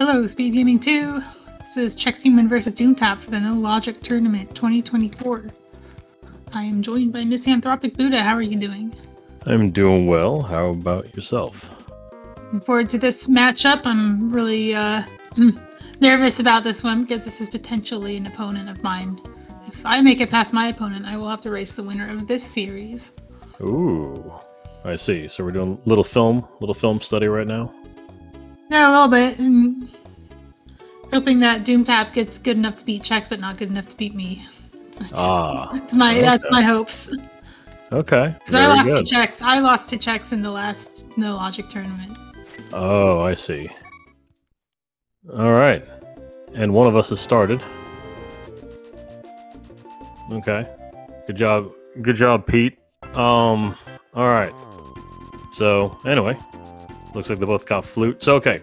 Hello, SpeedGaming 2. This is Chexhuman versus Doomtap for the No Logic Tournament 2024. I am joined by Misanthropic Buddha. How are you doing? I'm doing well. How about yourself? Looking forward to this matchup. I'm really nervous about this one because this is potentially an opponent of mine. If I make it past my opponent, I will have to race the winner of this series. Ooh, I see. So we're doing little film study right now? Yeah, a little bit. And hoping that Doomtap gets good enough to beat Chex, but not good enough to beat me. That's my hopes. Okay. Because I lost to Chex. I lost to Chex in the last No Logic tournament. Oh, I see. All right. And one of us has started. Okay. Good job. Good job, Pete. All right. So, anyway, looks like they both got flute. So, okay.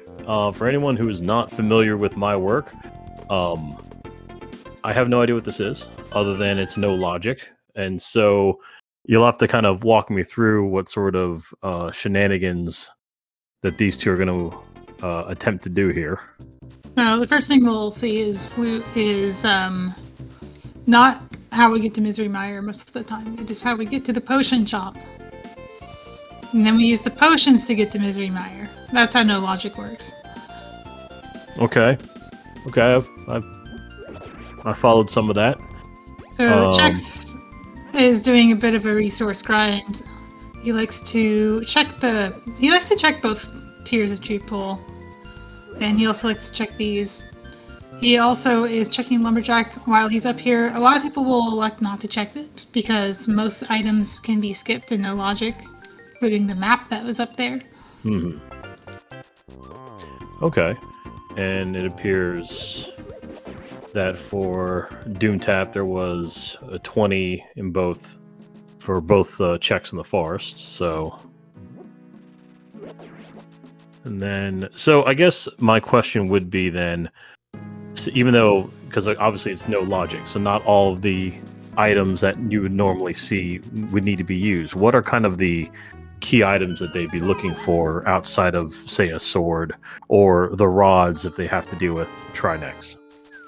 For anyone who is not familiar with my work, I have no idea what this is, other than it's no logic. And so you'll have to kind of walk me through what sort of shenanigans that these two are going to attempt to do here. No, the first thing we'll see is flute is not how we get to Misery Mire most of the time. It is how we get to the potion shop. And then we use the potions to get to Misery Mire. That's how No Logic works. Okay. Okay, I followed some of that. So Chex is doing a bit of a resource grind. He likes to check both tiers of tree pull. And he also likes to check these. He also is checking Lumberjack while he's up here. A lot of people will elect not to check it because most items can be skipped in No Logic, including the map that was up there. Mm-hmm. Okay. And it appears that for Doomtap there was a 20 in both for both Chex in the forest. So, and then I guess my question would be then, even though because obviously it's No Logic, so not all of the items that you would normally see would need to be used. What are kind of the key items that they'd be looking for outside of, say, a sword or the rods if they have to deal with Trinex?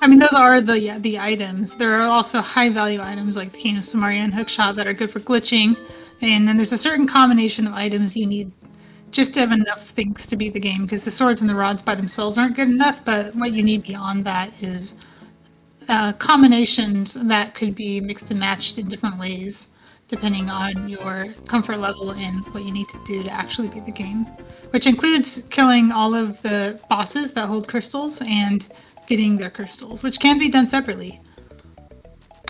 I mean, those are the items. There are also high-value items like the Cane of Samaria and Hookshot that are good for glitching. And then there's a certain combination of items you need just to have enough things to beat the game, because the swords and the rods by themselves aren't good enough, but what you need beyond that is combinations that could be mixed and matched in different ways, depending on your comfort level and what you need to do to actually beat the game, which includes killing all of the bosses that hold crystals and getting their crystals, which can be done separately.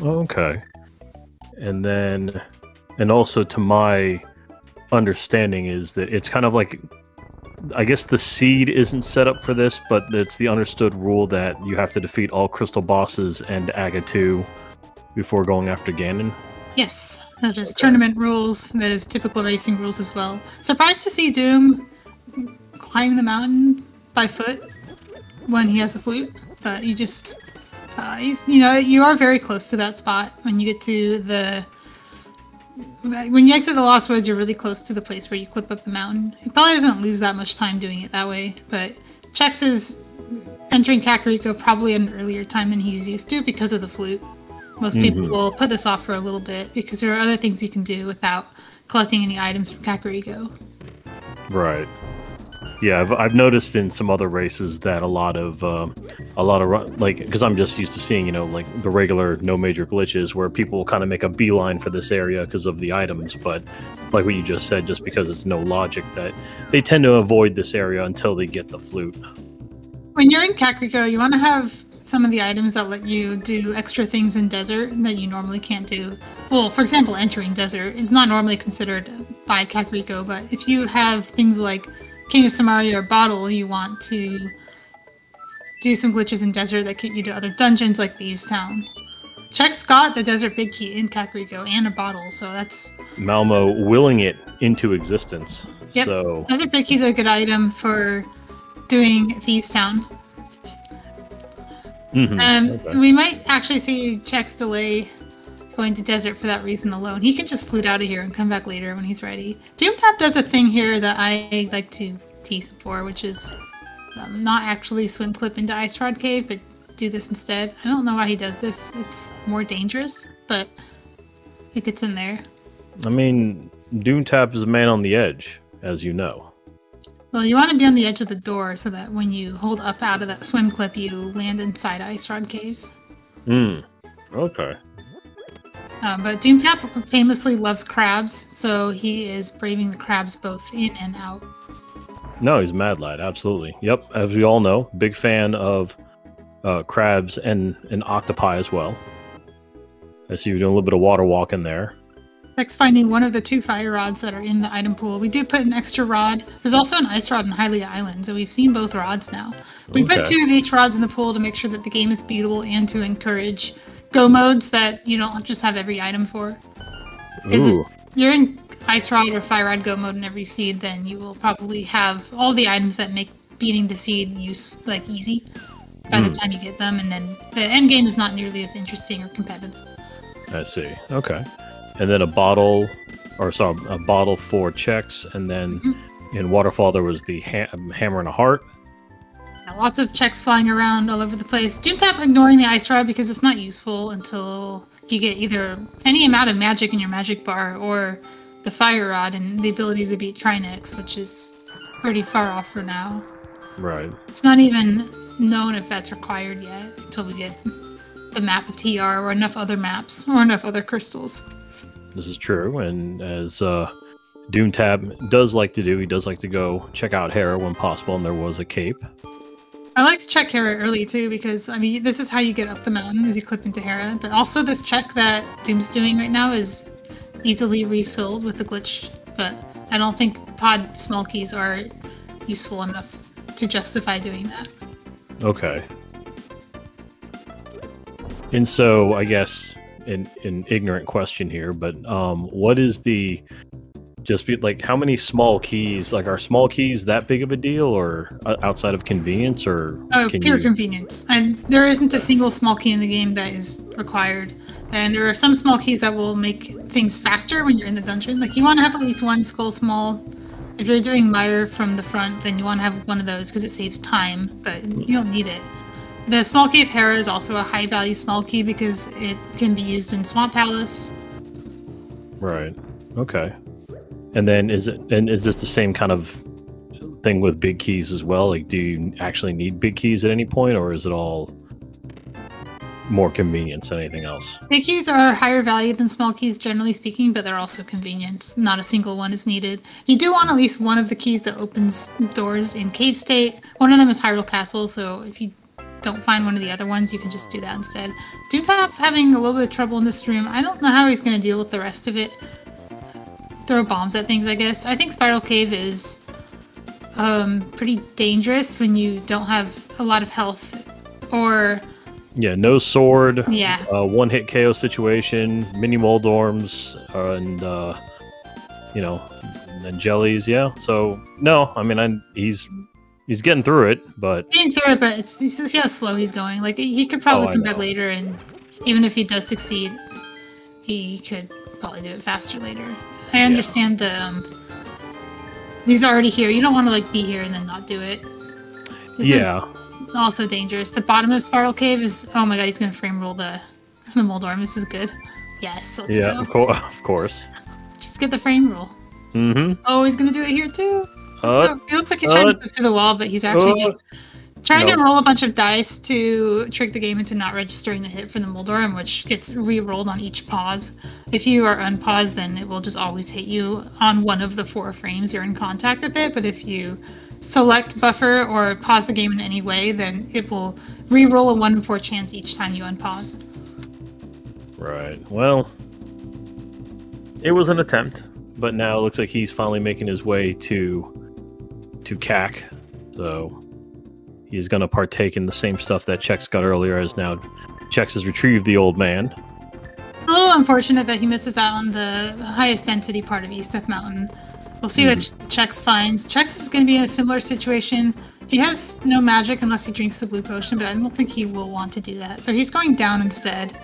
Okay. And then, and also to my understanding is that it's kind of like, I guess the seed isn't set up for this, but it's the understood rule that you have to defeat all crystal bosses and Aga 2 before going after Ganon. Yes, that is tournament rules. That is typical racing rules as well. Surprised to see Doom climb the mountain by foot when he has a flute, but you just you are very close to that spot when you get to when you exit the Lost Woods. You're really close to the place where you clip up the mountain. He probably doesn't lose that much time doing it that way, but Chex is entering Kakariko probably at an earlier time than he's used to because of the flute. Most people will put this off for a little bit because there are other things you can do without collecting any items from Kakariko. Right. Yeah, I've noticed in some other races that a lot of like, because I'm just used to seeing, like the regular no major glitches where people will kind of make a beeline for this area because of the items, but like what you just said, just because it's No Logic, that they tend to avoid this area until they get the flute. When you're in Kakariko, you want to have some of the items that let you do extra things in desert that you normally can't do. Well, for example, entering desert is not normally considered by Kakariko, but if you have things like King of Samaria or Bottle, you want to do some glitches in desert that get you to other dungeons like Thieves Town. Chex got the Desert Big Key in Kakariko and a Bottle, so that's Malmo willing it into existence. Yep. So Desert Big Key's a good item for doing Thieves Town. Okay. We might actually see Chex delay going to desert for that reason alone. He can just flute out of here and come back later when he's ready. Doomtap does a thing here that I like to tease him for, which is not actually swim clip into Ice Rod Cave, but do this instead. I don't know why he does this. It's more dangerous, but it gets in there. I mean, Doomtap is a man on the edge, as you know. Well, you want to be on the edge of the door so that when you hold up out of that swim clip, you land inside Ice Rod Cave. Okay. But Doomtap famously loves crabs, so he is braving the crabs both in and out. No, he's a mad lad, absolutely. Yep, as we all know, big fan of crabs and octopi as well. I see you're doing a little bit of water walking there. Next, finding one of the 2 fire rods that are in the item pool. We do put an extra rod. There's also an ice rod in Hylia Island, so we've seen both rods now. We put 2 of each rods in the pool to make sure that the game is beatable and to encourage go modes that you don't just have every item for. Because if you're in ice rod or fire rod go mode in every seed, then you will probably have all the items that make beating the seed easy by the time you get them, and then the end game is not nearly as interesting or competitive. I see. Okay. And then a bottle for Chex, and then in Waterfall there was the hammer and a heart. Yeah, lots of Chex flying around all over the place. Doomtap ignoring the ice rod because it's not useful until you get either any amount of magic in your magic bar or the fire rod and the ability to beat Trinix, which is pretty far off for now. Right. It's not even known if that's required yet until we get the map of TR or enough other maps or enough other crystals. This is true, and as Doomtap does like to do, he does like to go check out Hera when possible, and there was a cape. I like to check Hera early too, because I mean this is how you get up the mountain, as you clip into Hera. But also this check that Doom's doing right now is easily refilled with the glitch, but I don't think pod small keys are useful enough to justify doing that. Okay. And so I guess an ignorant question here, but what is the how many small keys? Like, are small keys that big of a deal, or outside of convenience, or pure convenience? And there isn't a single small key in the game that is required. And there are some small keys that will make things faster when you're in the dungeon. Like, you want to have at least one skull small. If you're doing Mire from the front, then you want to have one of those because it saves time, but you don't need it. The small key of Hera is also a high value small key because it can be used in Swamp Palace. Right. Okay. And then is this the same kind of thing with big keys as well? Like, do you actually need big keys at any point, or is it all more convenience than anything else? Big keys are higher value than small keys, generally speaking, but they're also convenience. Not a single one is needed. You do want at least one of the keys that opens doors in Cave State. One of them is Hyrule Castle, so if you don't find one of the other ones, you can just do that instead. Doomtap having a little bit of trouble in this room. I don't know how he's going to deal with the rest of it. Throw bombs at things, I guess. I think Spiral Cave is pretty dangerous when you don't have a lot of health, or... Yeah, no sword. Yeah. One-hit KO situation, mini Moldorms, and and jellies. Yeah. So no, I mean, he's getting through it, but it's see how slow he's going. Like, he could probably come back later, and even if he does succeed, he could probably do it faster later. I understand he's already here. You don't want to be here and then not do it. This is also dangerous. The bottom of Spiral Cave is, oh my god, he's going to frame roll the Moldorm. This is good. Yes, let's go. Of course. Just get the frame roll. Mm-hmm. Oh, he's going to do it here too. He looks like he's trying to move through the wall, but he's actually just trying to roll a bunch of dice to trick the game into not registering the hit from the Moldorm, which gets re-rolled on each pause. If you are unpaused, then it will just always hit you on one of the 4 frames you're in contact with it. But if you select buffer or pause the game in any way, then it will re-roll a 1 in 4 chance each time you unpause. Right. Well, it was an attempt, but now it looks like he's finally making his way to CAC. So he's going to partake in the same stuff that Chex got earlier, as now Chex has retrieved the old man. A little unfortunate that he misses out on the highest density part of Easteth Mountain. We'll see what Chex finds. Chex is going to be in a similar situation. He has no magic unless he drinks the blue potion, but I don't think he will want to do that. So he's going down instead.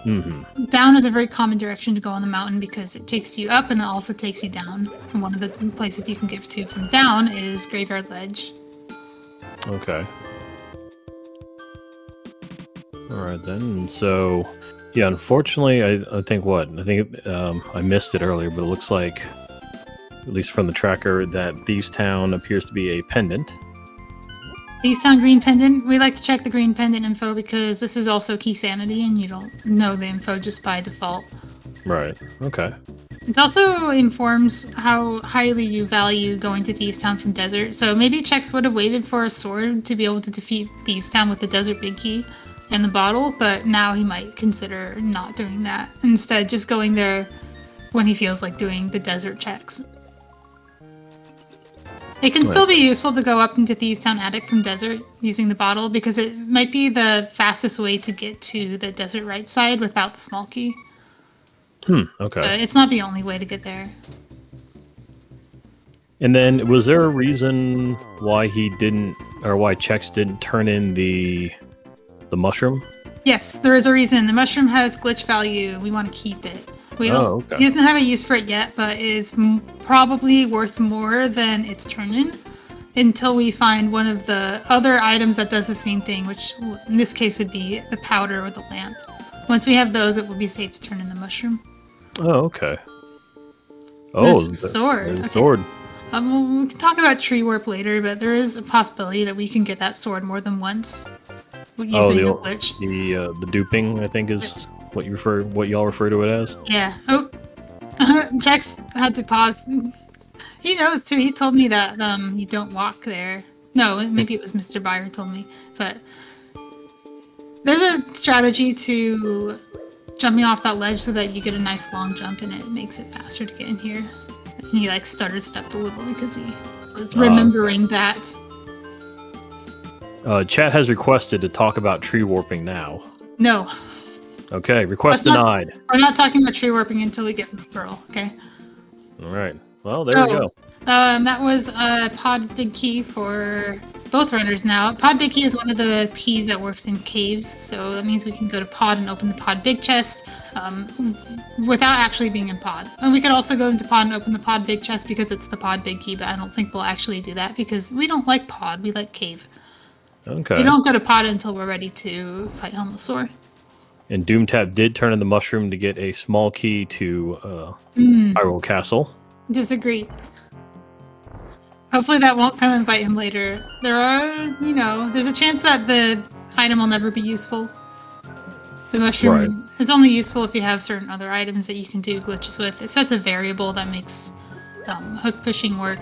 Mm-hmm. Down is a very common direction to go on the mountain because it takes you up and it also takes you down. And one of the places you can get to from down is Graveyard Ledge. Okay. All right then. So, yeah, unfortunately, I think I missed it earlier, but it looks like, at least from the tracker, that Thieves Town appears to be a pendant. Thieves Town green pendant. We like to check the green pendant info because this is also key sanity, and you don't know the info just by default. Right. Okay. It also informs how highly you value going to Thieves Town from Desert. So maybe Chex would have waited for a sword to be able to defeat Thieves Town with the Desert Big Key and the bottle, but now he might consider not doing that. Instead, just going there when he feels like doing the desert checks. It can still be useful to go up into Thieves Town Attic from Desert using the bottle because it might be the fastest way to get to the Desert right side without the small key. Okay. But it's not the only way to get there. And then, was there a reason why he didn't, or why Chex didn't turn in the mushroom? Yes, there is a reason. The mushroom has glitch value. We want to keep it. We don't. Okay. He doesn't have a use for it yet, but is probably worth more than its turn-in until we find one of the other items that does the same thing, which in this case would be the powder or the lamp. Once we have those, it will be safe to turn in the mushroom. Oh, okay. There's a sword. There's a sword. We can talk about tree warp later, but there is a possibility that we can get that sword more than once. Using a glitch. The duping, I think, is what y'all refer to it as. Yeah. Oh, Chex had to pause. He knows too. He told me that you don't walk there. No, maybe it was Mr. Byer told me, but there's a strategy to jumping off that ledge so that you get a nice long jump and it makes it faster to get in here. And he like stepped a little because he was remembering that. Chat has requested to talk about tree warping now. No. Okay, request denied. We're not talking about tree warping until we get Pearl, okay? All right. Well, there we go. That was Pod Big Key for both runners now. Pod Big Key is one of the keys that works in caves, so that means we can go to Pod and open the Pod Big Chest without actually being in Pod. And we could also go into Pod and open the Pod Big Chest because it's the Pod Big Key, but I don't think we'll actually do that because we don't like Pod, we like Cave. Okay. We don't go to Pod until we're ready to fight Helmosaur. And Doomtap did turn in the mushroom to get a small key to Hyrule Castle. Disagree. Hopefully that won't come and bite him later. There's a chance that the item will never be useful. The mushroom is only useful if you have certain other items that you can do glitches with. So it's a variable that makes hook pushing work.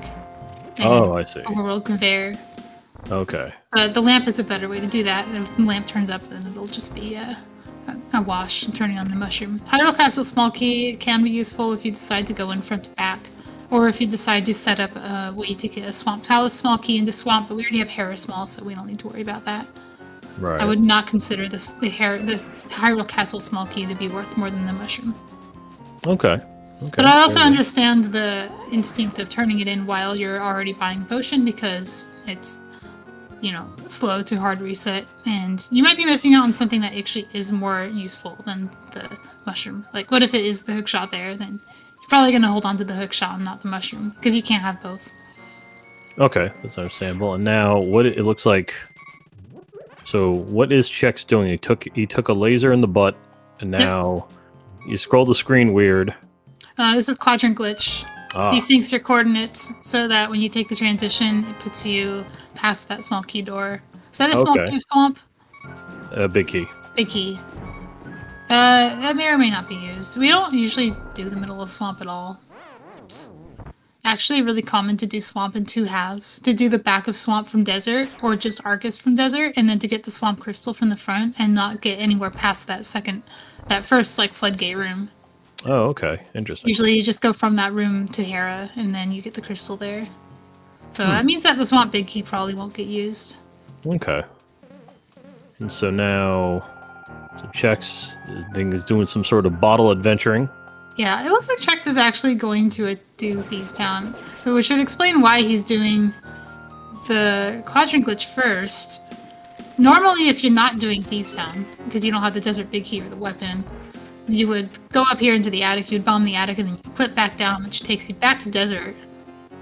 Oh, I see. Overworld conveyor. Okay. The lamp is a better way to do that. If the lamp turns up, then it'll just be a wash and turning on the mushroom. Hyrule Castle small key can be useful if you decide to go in front to back. Or if you decide to set up a way to get a Swamp Talus small key into Swamp, but we already have Harrismall, so we don't need to worry about that. Right. I would not consider this Hyrule Castle small key to be worth more than the mushroom. Okay. But I also understand the instinct of turning it in while you're already buying potion because it's, slow to hard reset, and you might be missing out on something that actually is more useful than the mushroom. Like, what if it is the hook shot there? Then you're probably going to hold on to the hook shot and not the mushroom, because you can't have both. Okay, that's understandable. And now, what it looks like... So, what is Chex doing? He took a laser in the butt, and now you scroll the screen weird. This is Quadrant Glitch. Desyncs your coordinates so that when you take the transition, it puts you past that small key door. Is that a small key swamp? Big key. Big key. That may or may not be used. We don't usually do the middle of swamp at all. It's actually really common to do swamp in two halves. To do the back of swamp from desert, or just Arcus from desert, and then to get the swamp crystal from the front and not get anywhere past that first floodgate room. Oh, okay. Interesting. Usually you just go from that room to Hera, and then you get the crystal there. So that means that the Swamp Big Key probably won't get used. Okay. And so now... So Chex is doing some sort of bottle adventuring. Yeah, it looks like Chex is actually going to do Thieves Town. So we should explain why he's doing the Quadrant Glitch first. Normally, if you're not doing Thieves Town, because you don't have the Desert Big Key or the weapon, you would go up here into the attic, you'd bomb the attic, and then you clip back down, which takes you back to Desert,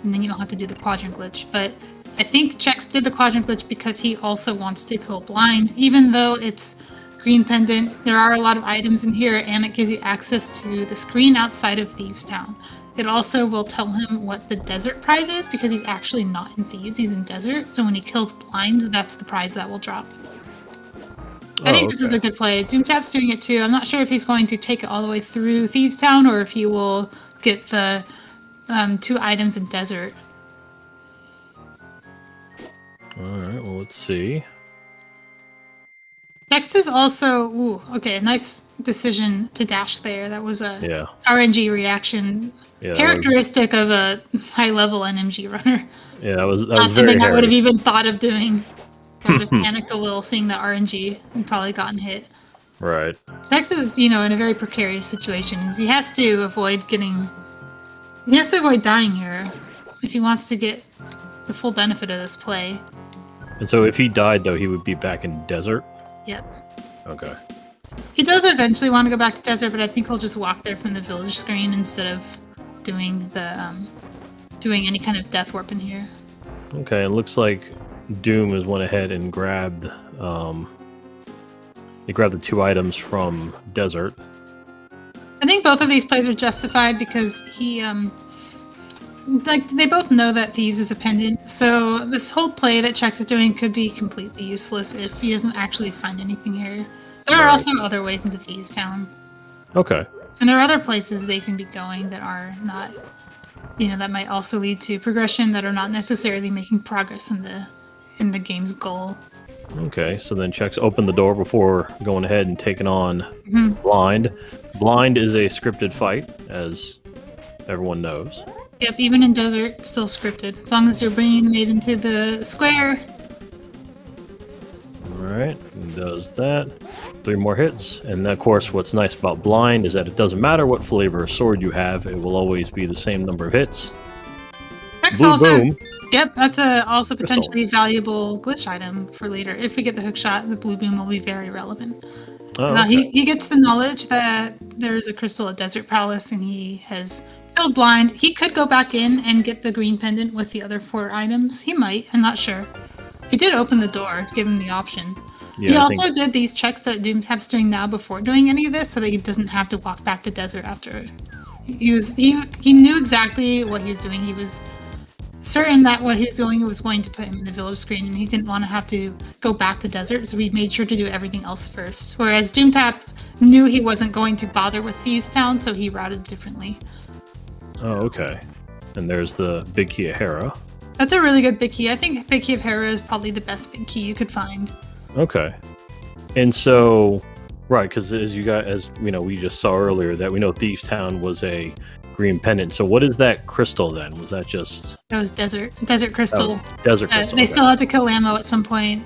and then you don't have to do the Quadrant Glitch. But I think Chex did the quadrant glitch because he also wants to kill blind, even though it's green pendant. There are a lot of items in here, and it gives you access to the screen outside of Thieves Town. It also will tell him what the desert prize is because he's actually not in Thieves, he's in desert. So when he kills blind, that's the prize that will drop. I think this is a good play. Doomtap's doing it too. I'm not sure if he's going to take it all the way through Thieves Town or if he will get the 2 items in desert. Alright, well, let's see. Next is also, ooh, okay, nice decision to dash there. That was a RNG reaction, characteristic of a high-level NMG runner. Yeah, that was not very something I hairy. would have even thought of doing. I would have panicked a little seeing the RNG and probably gotten hit. Right. Chex is, in a very precarious situation. He has to avoid dying here if he wants to get the full benefit of this play. And so if he died, though, he would be back in desert? Yep. Okay. He does eventually want to go back to desert, but I think he'll just walk there from the village screen instead of doing the doing any kind of death warp in here. Okay, it looks like Doom has went ahead and grabbed he grabbed the 2 items from desert. I think both of these plays are justified because he they both know that Thieves is a pendant, so this whole play that Chex is doing could be completely useless if he doesn't actually find anything here. There are also other ways into Thieves Town. Okay. And there are other places they can be going that are not, that might also lead to progression that are not necessarily making progress in the game's goal. Okay, so then Chex opened the door before going ahead and taking on Blind. Blind is a scripted fight, as everyone knows. Yep, even in desert, it's still scripted. As long as you're bringing the maiden to the square. Alright, does that. 3 more hits. And of course, what's nice about Blind is that it doesn't matter what flavor of sword you have, it will always be the same number of hits. Boom. Yep, that's also potentially valuable glitch item for later. If we get the hook shot, the blue boom will be very relevant. He gets the knowledge that there is a crystal at Desert Palace, and he has killed Blind. He could go back in and get the green pendant with the other 4 items. He might. I'm not sure. He did open the door, give him the option. Yeah, he also did these checks that Doomtap's doing now before doing any of this, so that he doesn't have to walk back to Desert after. He knew exactly what he was doing. He was certain that what he was doing was going to put him in the village screen, and he didn't want to have to go back to Desert, so he made sure to do everything else first. Whereas Doomtap knew he wasn't going to bother with Thieves Town, so he routed differently. Oh, okay. And there's the Big Key of Hera. That's a really good Big Key. I think Big Key of Hera is probably the best Big Key you could find. Okay. And so, right, because as we just saw earlier, that we know Thieves Town was a green pendant. So what is that crystal then? Was that just... That was Desert Crystal. Oh, Desert Crystal. They still had to kill Ammo at some point.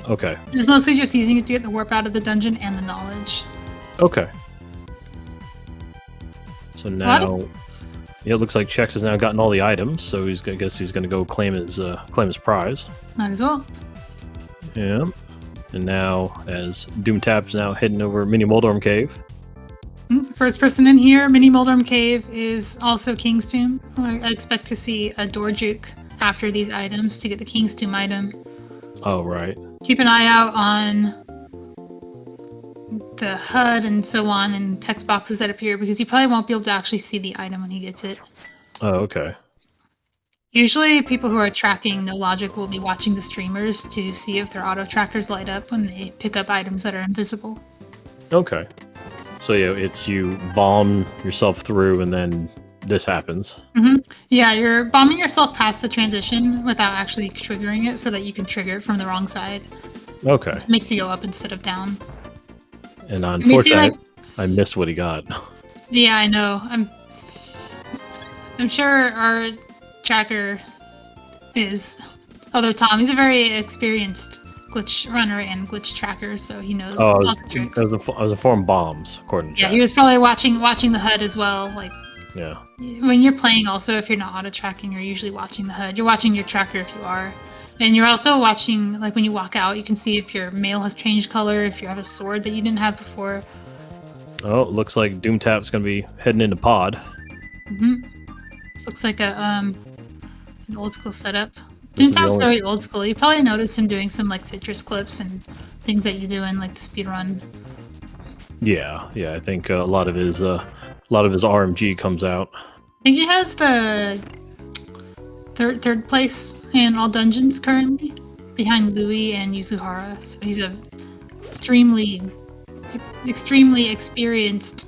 Okay. It was mostly just using it to get the warp out of the dungeon and the knowledge. Okay. So now... Yeah, it looks like Chex has now gotten all the items, so I guess he's gonna go claim his prize. Might as well. Yeah. And now, as Doomtap's now heading over Mini Moldorm Cave. First person in here, Mini Moldorm Cave is also King's Tomb. I expect to see a door juke after these items to get the King's Tomb item. Oh, right. Keep an eye out on the HUD and so on and text boxes that appear, because you probably won't be able to actually see the item when he gets it. Oh, okay. Usually people who are tracking No Logic will be watching the streamers to see if their auto trackers light up when they pick up items that are invisible. Okay. So yeah, it's you bomb yourself through and then this happens. Yeah, you're bombing yourself past the transition without actually triggering it so that you can trigger it from the wrong side. Okay. It makes you go up instead of down. And unfortunately, I missed what he got. Yeah, I know. I'm sure our tracker is... Although Tom, he's a very experienced glitch runner and glitch tracker, so he knows all the tricks. I was informed bombs, according to Yeah, he was probably watching the HUD as well. Like, yeah. When you're playing, also, if you're not auto tracking, you're usually watching the HUD. You're watching your tracker if you are. And you're also watching, like when you walk out, you can see if your mail has changed color, if you have a sword that you didn't have before. Oh, it looks like Doomtap's going to be heading into pod. This looks like an old school setup. Doomtap's very old school. You probably noticed him doing some like citrus clips and things that you do in like the speedrun. Yeah, I think a lot of his RMG comes out. I think he has the third place in all dungeons currently, behind Louis and Yuzuhara. So he's a extremely experienced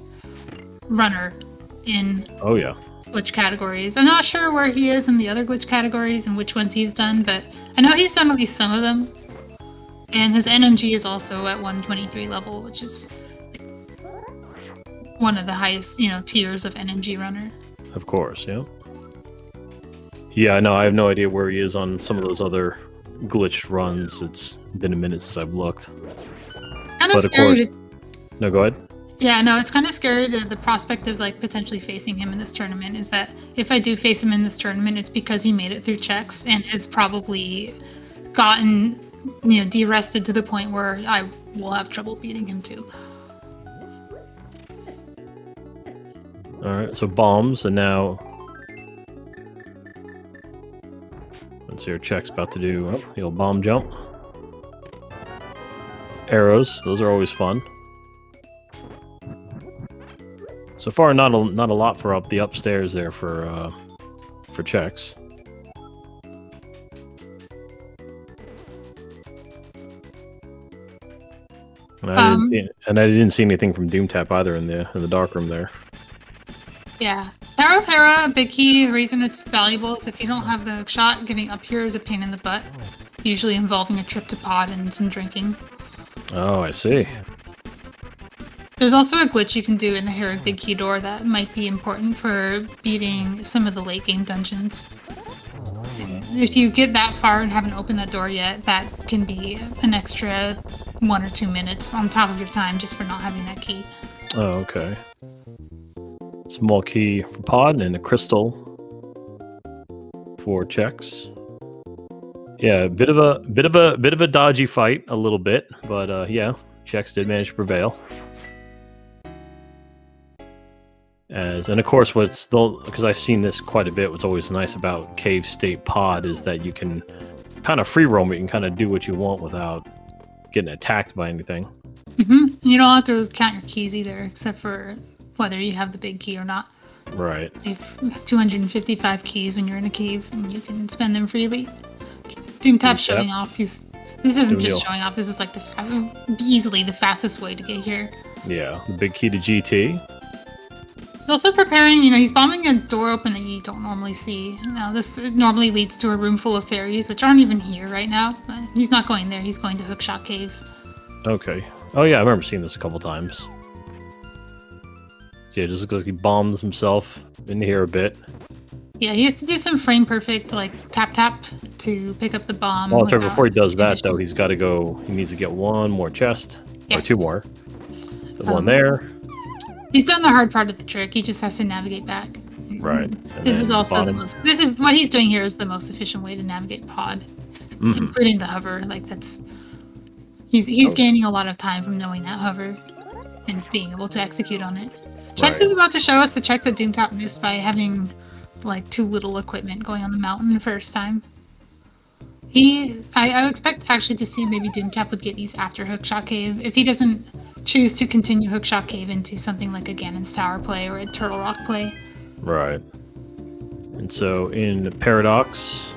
runner in glitch categories. I'm not sure where he is in the other glitch categories and which ones he's done, but I know he's done at least some of them. And his NMG is also at 123 level, which is one of the highest, tiers of NMG runner. Of course, yeah. Yeah, no, I have no idea where he is on some of those other glitched runs. It's been a minute since I've looked. Kind of scary. No, go ahead. Yeah, no, it's kind of scary to the prospect of like potentially facing him in this tournament. Is that if I do face him in this tournament, it's because he made it through Chex and has probably gotten, de-rested to the point where I will have trouble beating him too. All right, so bombs, and now let's see, our Check's about to do the old bomb jump. Arrows, those are always fun. So far, not a lot for the upstairs there for Chex. And I didn't see anything from Doomtap either in the dark room there. Yeah. Para Para, big key, the reason it's valuable is if you don't have the hook shot, getting up here is a pain in the butt. Usually involving a trip to pod and some drinking. Oh, I see. There's also a glitch you can do in the Hero Big Key door that might be important for beating some of the late game dungeons. If you get that far and haven't opened that door yet, that can be an extra 1 or 2 minutes on top of your time just for not having that key. Oh, okay. Small key for pod and a crystal for Chex. Yeah, bit of a dodgy fight, a little bit, but yeah, Chex did manage to prevail. And of course, because I've seen this quite a bit, what's always nice about Cave State Pod is that you can kind of free roam it. You can kind of do what you want without getting attacked by anything. Mm-hmm. You don't have to count your keys either, except for whether you have the big key or not. Right. So you have 255 keys when you're in a cave, and you can spend them freely. Doomtap's showing off. This isn't just showing off. This is like easily the fastest way to get here. Yeah, the big key to GT. He's also preparing, he's bombing a door open that you don't normally see. Now, this normally leads to a room full of fairies, which aren't even here right now. But he's not going there. He's going to Hookshot Cave. Okay. Oh, yeah, I remember seeing this a couple times. So, yeah, just looks like he bombs himself in here a bit. Yeah, he has to do some frame perfect, like, tap to pick up the bomb. Well, before he does that, though, he's got to go... He needs to get one more chest. Yes. Or 2 more. The one there. He's done the hard part of the trick. He just has to navigate back. Right. This is also the most... This is... What he's doing here is the most efficient way to navigate pod. Mm-hmm. Including the hover. Like, that's... He's gaining a lot of time from knowing that hover. And being able to execute on it. Chex is about to show us the Chex that Doomtap missed by having... like too little equipment going on the mountain the first time. I would expect actually to see maybe Doomtap would get these after Hookshot Cave if he doesn't choose to continue Hookshot Cave into something like a Ganon's Tower play or a Turtle Rock play. Right. And so in Paradox,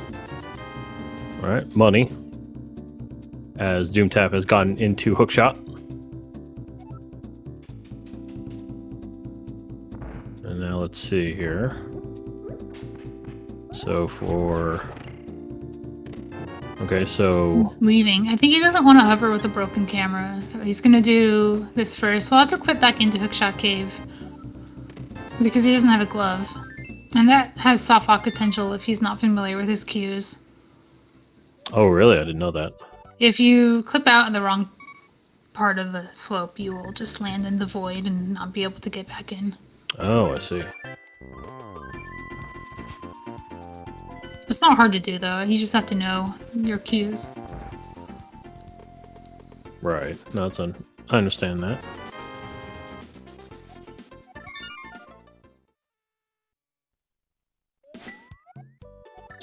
all right, money, as Doomtap has gotten into Hookshot. And now let's see here. So he's leaving. I think he doesn't want to hover with a broken camera, so he's gonna do this first. He'll have to clip back into Hookshot Cave because he doesn't have a glove, and that has soft lock potential if he's not familiar with his cues. Oh, really? I didn't know that. If you clip out in the wrong part of the slope, you will just land in the void and not be able to get back in. Oh, I see. It's not hard to do, though. You just have to know your cues. Right. No, I understand that.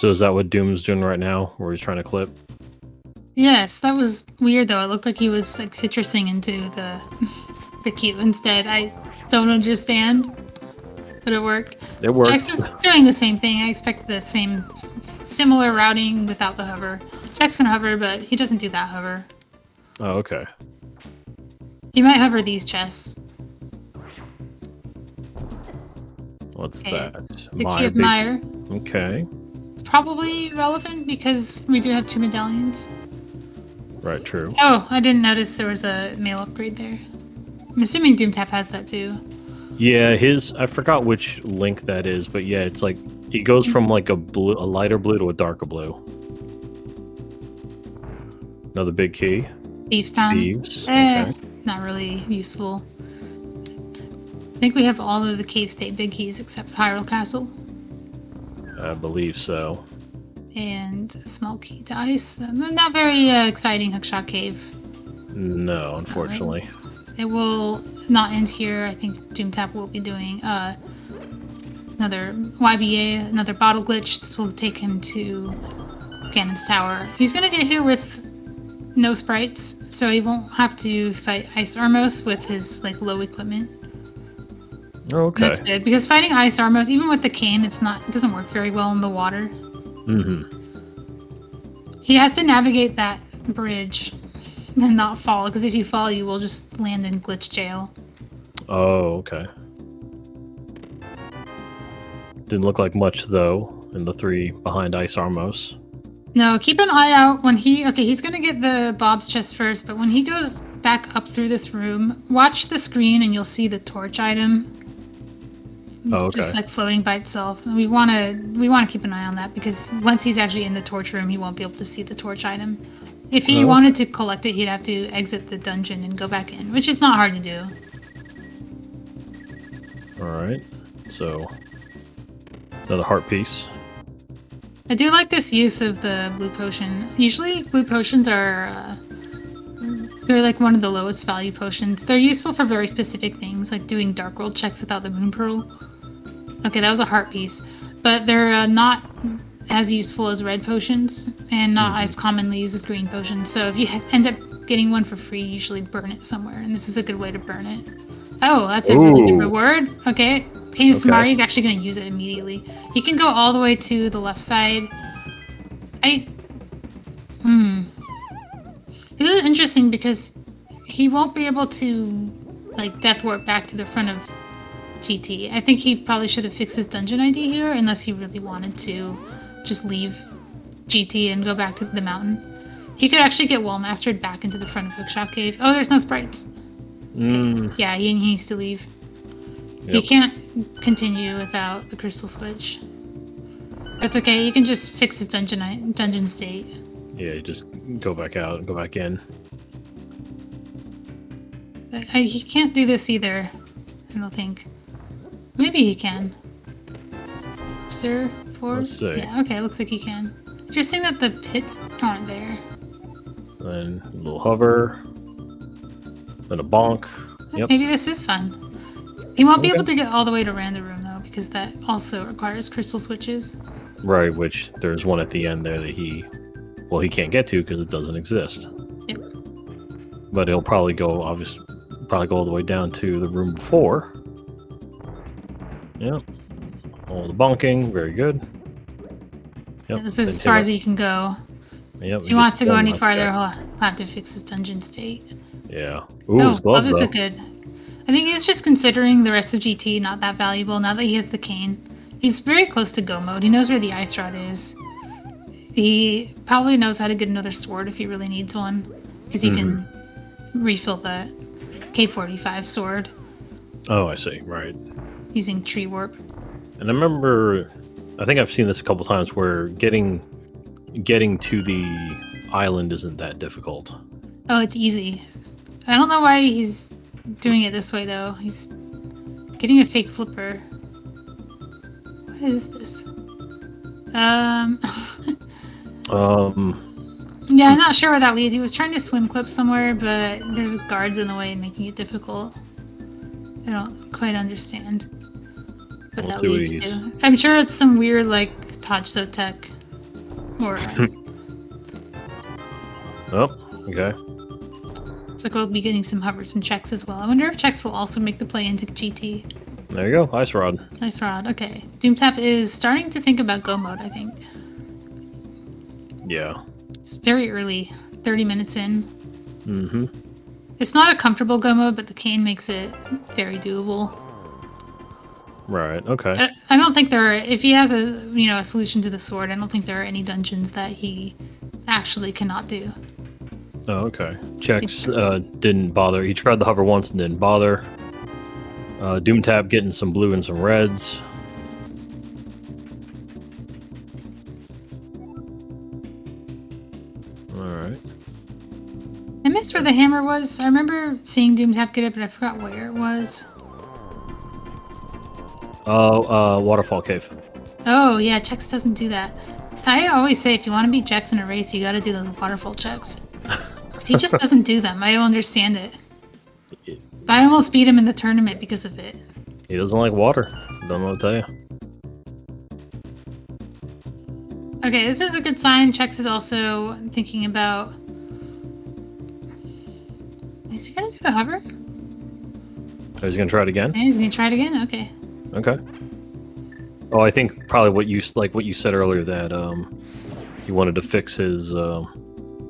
So is that what Doom's doing right now, where he's trying to clip? Yes, that was weird though. It looked like he was like citrusing into the cube instead. I don't understand, but it worked. It worked. Chex is doing the same thing. I expect the similar routing without the hover. Chex can hover, but he doesn't do that hover. Oh, okay. He might hover these chests. What's Okay. that? The Key of Mire. Okay. It's probably relevant because we do have 2 medallions. Right, true. Oh, I didn't notice there was a mail upgrade there. I'm assuming Doomtap has that too. Yeah, I forgot which link that is, but yeah, it's like it goes from like a lighter blue to a darker blue. Another big key. Thieves Town. Thieves. Okay. Not really useful. I think we have all of the cave state big keys except Hyrule Castle. I believe so. And a small key to ice. Not very exciting hookshot cave. No, unfortunately. It will not end here. I think Doomtap will be doing another YBA, another bottle glitch. This will take him to Ganon's Tower. He's gonna get here with no sprites, so he won't have to fight Ice Armos with his like low equipment. Okay. That's good because fighting Ice Armos, even with the cane, it doesn't work very well in the water. He has to navigate that bridge and not fall, because if you fall, you will just land in glitch jail. Oh, okay. Didn't look like much though in the 3 behind Ice Armos. No, keep an eye out when he's gonna get the Bob's chest first, but when he goes back up through this room, watch the screen and you'll see the torch item. Oh, okay. Just like floating by itself. And we wanna keep an eye on that because once he's actually in the torch room, he won't be able to see the torch item. If he wanted to collect it, he'd have to exit the dungeon and go back in, which is not hard to do. Alright. So another heart piece. I do like this use of the blue potion. Usually blue potions are they're like one of the lowest value potions. They're useful for very specific things, like doing Dark World checks without the Moon Pearl. Okay, that was a heart piece. But they're not as useful as red potions, and not as commonly used as green potions. So if you end up getting one for free, you usually burn it somewhere, and this is a good way to burn it. Oh, that's a really good reward. Okay, King of Samari is actually going to use it immediately. He can go all the way to the left side. This is interesting because he won't be able to like death warp back to the front of GT. I think he probably should have fixed his dungeon ID here, unless he really wanted to just leave GT and go back to the mountain. He could actually get wall mastered back into the front of Hookshot Cave. Oh, there's no sprites. Okay. Yeah, he needs to leave. Yep. He can't continue without the crystal switch. That's okay. He can just fix his dungeon state. Yeah, just go back out and go back in. He can't do this either, I don't think. Maybe he can. Sir, Force? Yeah, okay, looks like he can. Interesting that the pits aren't there. Then a little hover. Then a bonk. Yep. Maybe this is fun. He won't be able to get all the way to Random Room, though, because that also requires crystal switches. Right, which there's one at the end there that he can't get to because it doesn't exist. Yep. But he'll probably go, all the way down to the room before. Yep. All the bonking, very good. Yep. Yeah, this is as far as he can go. Yep. If he wants to go any farther, he'll have to fix his dungeon state. Yeah. Ooh, his gloves are good. I think he's just considering the rest of GT not that valuable now that he has the cane. He's very close to go mode. He knows where the ice rod is. He probably knows how to get another sword if he really needs one, because he can refill the K45 sword. Oh, I see. Right. Using tree warp. And I remember, I think I've seen this a couple times where getting to the island isn't that difficult. Oh, it's easy. I don't know why he's doing it this way though. He's getting a fake flipper. What is this? Yeah, I'm not sure where that leads. He was trying to swim clip somewhere, but there's guards in the way making it difficult. I don't quite understand what that leads to. I'm sure it's some weird, like, Tajso tech Or Oh, okay. looks like we'll be getting some hovers from Chex as well. I wonder if Chex will also make the play into GT. There you go. Ice Rod. Nice rod. Okay. Doomtap is starting to think about go mode, I think. Yeah. It's very early. 30 minutes in. Mm-hmm. It's not a comfortable go mode, but the cane makes it very doable. Right. Okay. I don't think there are, if he has a solution to the sword, I don't think there are any dungeons that he actually cannot do. Oh, okay. Chex didn't bother. He tried the hover once and didn't bother. Doomtap getting some blue and some reds. Alright. I missed where the hammer was. I remember seeing Doomtap get it, but I forgot where it was. Oh, Waterfall Cave. Oh, yeah, Chex doesn't do that. I always say if you want to beat Chex in a race, you gotta do those waterfall checks. He just doesn't do them. I don't understand it. I almost beat him in the tournament because of it. He doesn't like water. Don't know what to tell you. Okay, this is a good sign. Chex is also thinking about... Is he gonna do the hover? Oh, he's gonna try it again? Yeah, he's gonna try it again? Okay. Okay. Oh, I think probably what you said earlier, that he wanted to fix his Oh,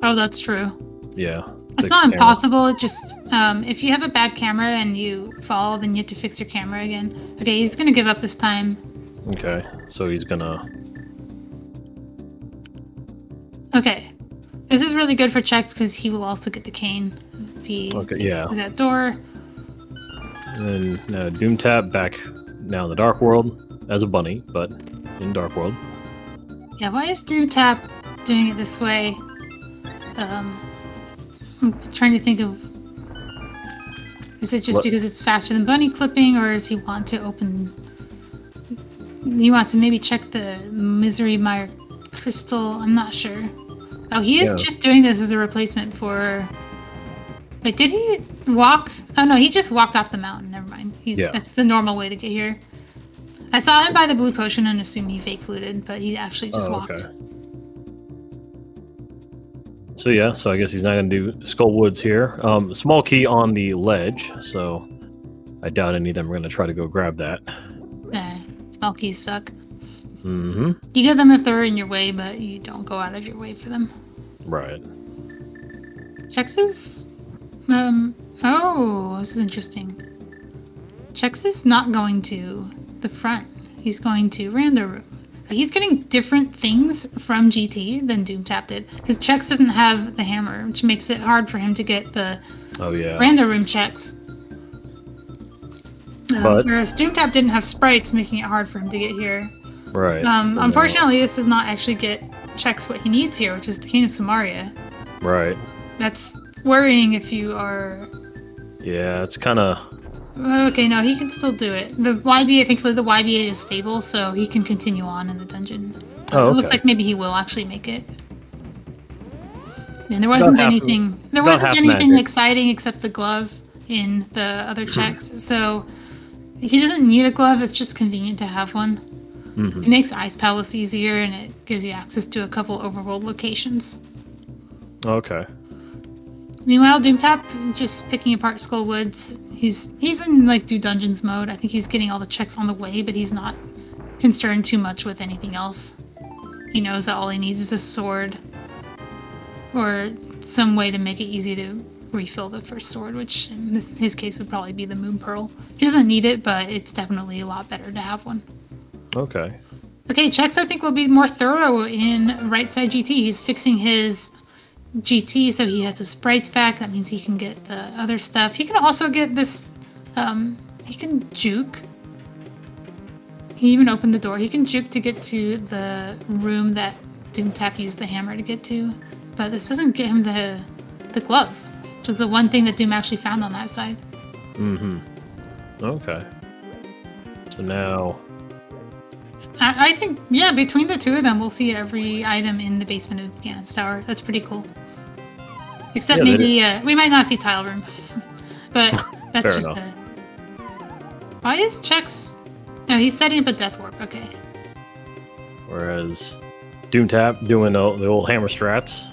that's true. yeah. It's not impossible. It just if you have a bad camera and you fall, then you have to fix your camera again. Okay, he's gonna give up this time. Okay, so he's gonna... Okay. This is really good for Chex because he will also get the cane if he gets through that door. And then Doomtap back now in the Dark World as a bunny, but in Dark World. Yeah, why is Doomtap doing it this way? I'm trying to think of... Is it just because it's faster than bunny clipping, or does he want to open... He wants to maybe check the Misery Mire Crystal? I'm not sure. Oh, he is just doing this as a replacement for... Wait, did he walk? Oh no, he just walked off the mountain. Never mind. That's the normal way to get here. I saw him buy the blue potion and assumed he fake looted, but he actually just walked. Okay. So yeah, so I guess he's not going to do Skull Woods here. Small key on the ledge, so I doubt any of them are going to try to go grab that. Small keys suck. Mm-hmm. You get them if they're in your way, but you don't go out of your way for them. Right. Chex is... oh, this is interesting. Chex is not going to the front. He's going to Rando Room. He's getting different things from GT than Doomtap did. Because Chex doesn't have the hammer, which makes it hard for him to get the Rando Room checks. Whereas Doomtap didn't have sprites, making it hard for him to get here. Right. Unfortunately, this does not actually get Chex what he needs here, which is the King of Samaria. Right. That's worrying if you are... Yeah, it's kind of... Okay, no, he can still do it. The YBA, thankfully, the YBA is stable, so he can continue on in the dungeon. Oh, okay. It looks like maybe he will actually make it. And there wasn't anything. There wasn't anything exciting except the glove in the other checks. So he doesn't need a glove. It's just convenient to have one. Mm-hmm. It makes Ice Palace easier, and it gives you access to a couple overworld locations. Okay. Meanwhile, Doomtap just picking apart Skull Woods. He's in like do dungeons mode. I think he's getting all the checks on the way, but he's not concerned too much with anything else. He knows that all he needs is a sword or some way to make it easy to refill the first sword, which in his case would probably be the Moon Pearl. He doesn't need it, but it's definitely a lot better to have one. Okay. Okay, Chex I think will be more thorough in right side GT. He's fixing his GT, so he has the sprites back. That means he can get the other stuff. He can also get this, he can juke. He even opened the door. He can juke to get to the room that Doomtap used the hammer to get to, but this doesn't get him the glove, which is the one thing that Doom actually found on that side. Mm-hmm. Okay. So now... I think, yeah, between the two of them, we'll see every item in the basement of Ganon's Tower. That's pretty cool. Except maybe, we might not see Tile Room. But that's just the... Why is Chex... No, he's setting up a Death Warp, okay. Whereas Doomtap doing the old hammer strats.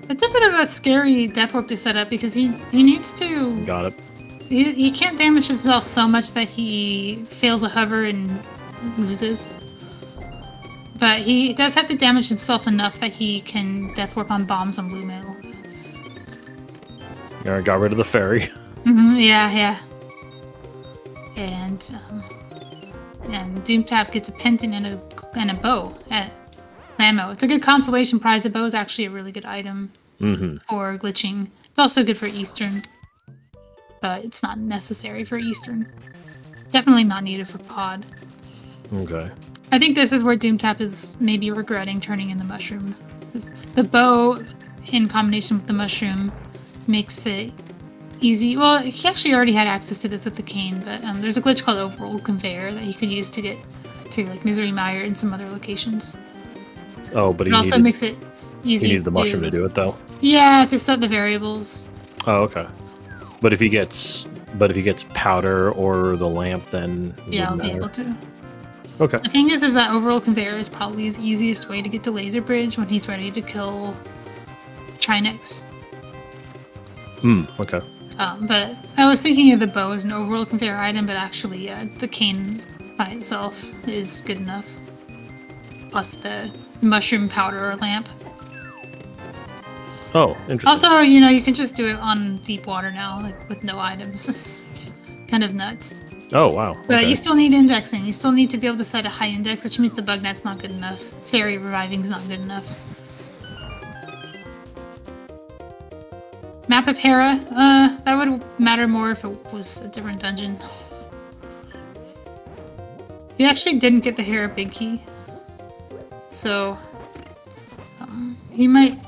It's a bit of a scary death warp to set up because he needs to. Got it. He can't damage himself so much that he fails a hover and loses. But he does have to damage himself enough that he can death warp on bombs on blue mail. Alright, got rid of the fairy. Yeah. And Doomtap gets a pendant and a bow at Lamo. It's a good consolation prize. The bow is actually a really good item for glitching. It's also good for Eastern, but it's not necessary for Eastern. Definitely not needed for Pod. Okay. I think this is where Doomtap is maybe regretting turning in the mushroom. The bow, in combination with the mushroom, makes it easy. Well, he actually already had access to this with the cane, but there's a glitch called Overall Conveyor that he could use to get to like Misery Mire and some other locations. Oh, but it also makes it easy. He needed the mushroom to do it, though. Yeah, to set the variables. Oh, okay. But if he gets powder or the lamp, then yeah, I'll be able to. Okay. The thing is that Overall Conveyor is probably his easiest way to get to Laser Bridge when he's ready to kill Chinex. Okay. But I was thinking of the bow as an Overall Conveyor item, but actually the cane by itself is good enough. Plus the mushroom powder or lamp. Oh, interesting. Also, you can just do it on deep water now, like with no items. It's kind of nuts. Oh, wow. But okay. you still need indexing. You still need to be able to set a high index, which means the bug net's not good enough. Fairy reviving's not good enough. Map of Hera, that would matter more if it was a different dungeon. You actually didn't get the Hera big key. So, you might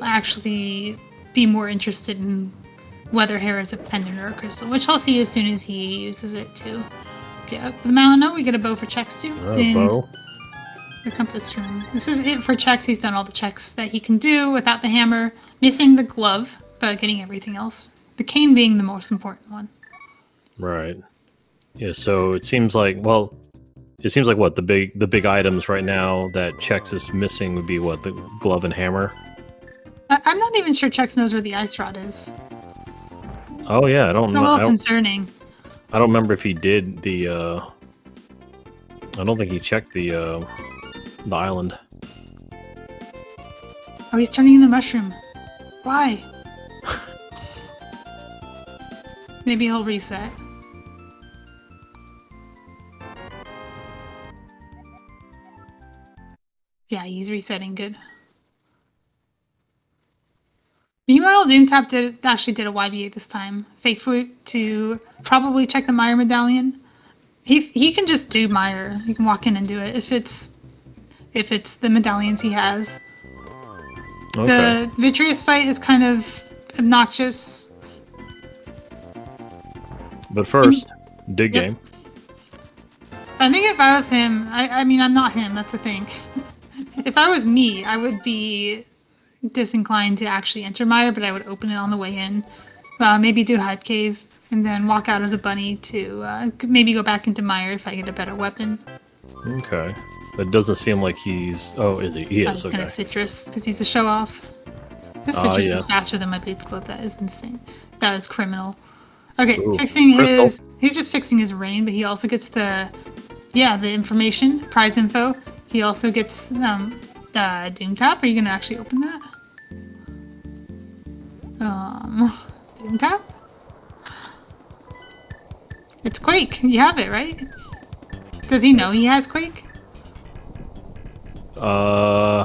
actually be more interested in whether Hera's a pendant or a crystal, which I'll see as soon as he uses it to get up the mountain. Oh, we get a bow for Chex too. Bow. The compass room. This is it for Chex. He's done all the checks that he can do without the hammer, missing the glove, but getting everything else. The cane being the most important one. Right. Yeah. So it seems like what the big items right now that Chex is missing would be what, the glove and hammer. I'm not even sure Chex knows where the ice rod is. Oh yeah, I don't know. It's a little concerning. I don't remember if he did the. I don't think he checked the island. Oh, he's turning in the mushroom. Why? Maybe he'll reset. Yeah, he's resetting. Good. Meanwhile, Doomtap actually did a YBA this time. Fake flute to probably check the Mire medallion. He can just do Mire. He can walk in and do it if it's the medallions he has. Okay. The Vitreous fight is kind of obnoxious. But first, dig game. I think if I was him, I mean, I'm not him, that's the thing. If I was me, I would be disinclined to actually enter Mire, but I would open it on the way in. Maybe do Hype Cave, and then walk out as a bunny to maybe go back into Mire if I get a better weapon. Okay. But it doesn't seem like he's... Oh, is he? He is, okay. Kind of Citrus, because he's a show-off. This Citrus is faster than my Boots Club. That is insane. That is criminal. Okay, fixing his... He's just fixing his rain, but he also gets the information, prize info. He also gets Doomtap. Are you going to actually open that? Doomtap? It's Quake. You have it, right? Does he know he has Quake? Huh.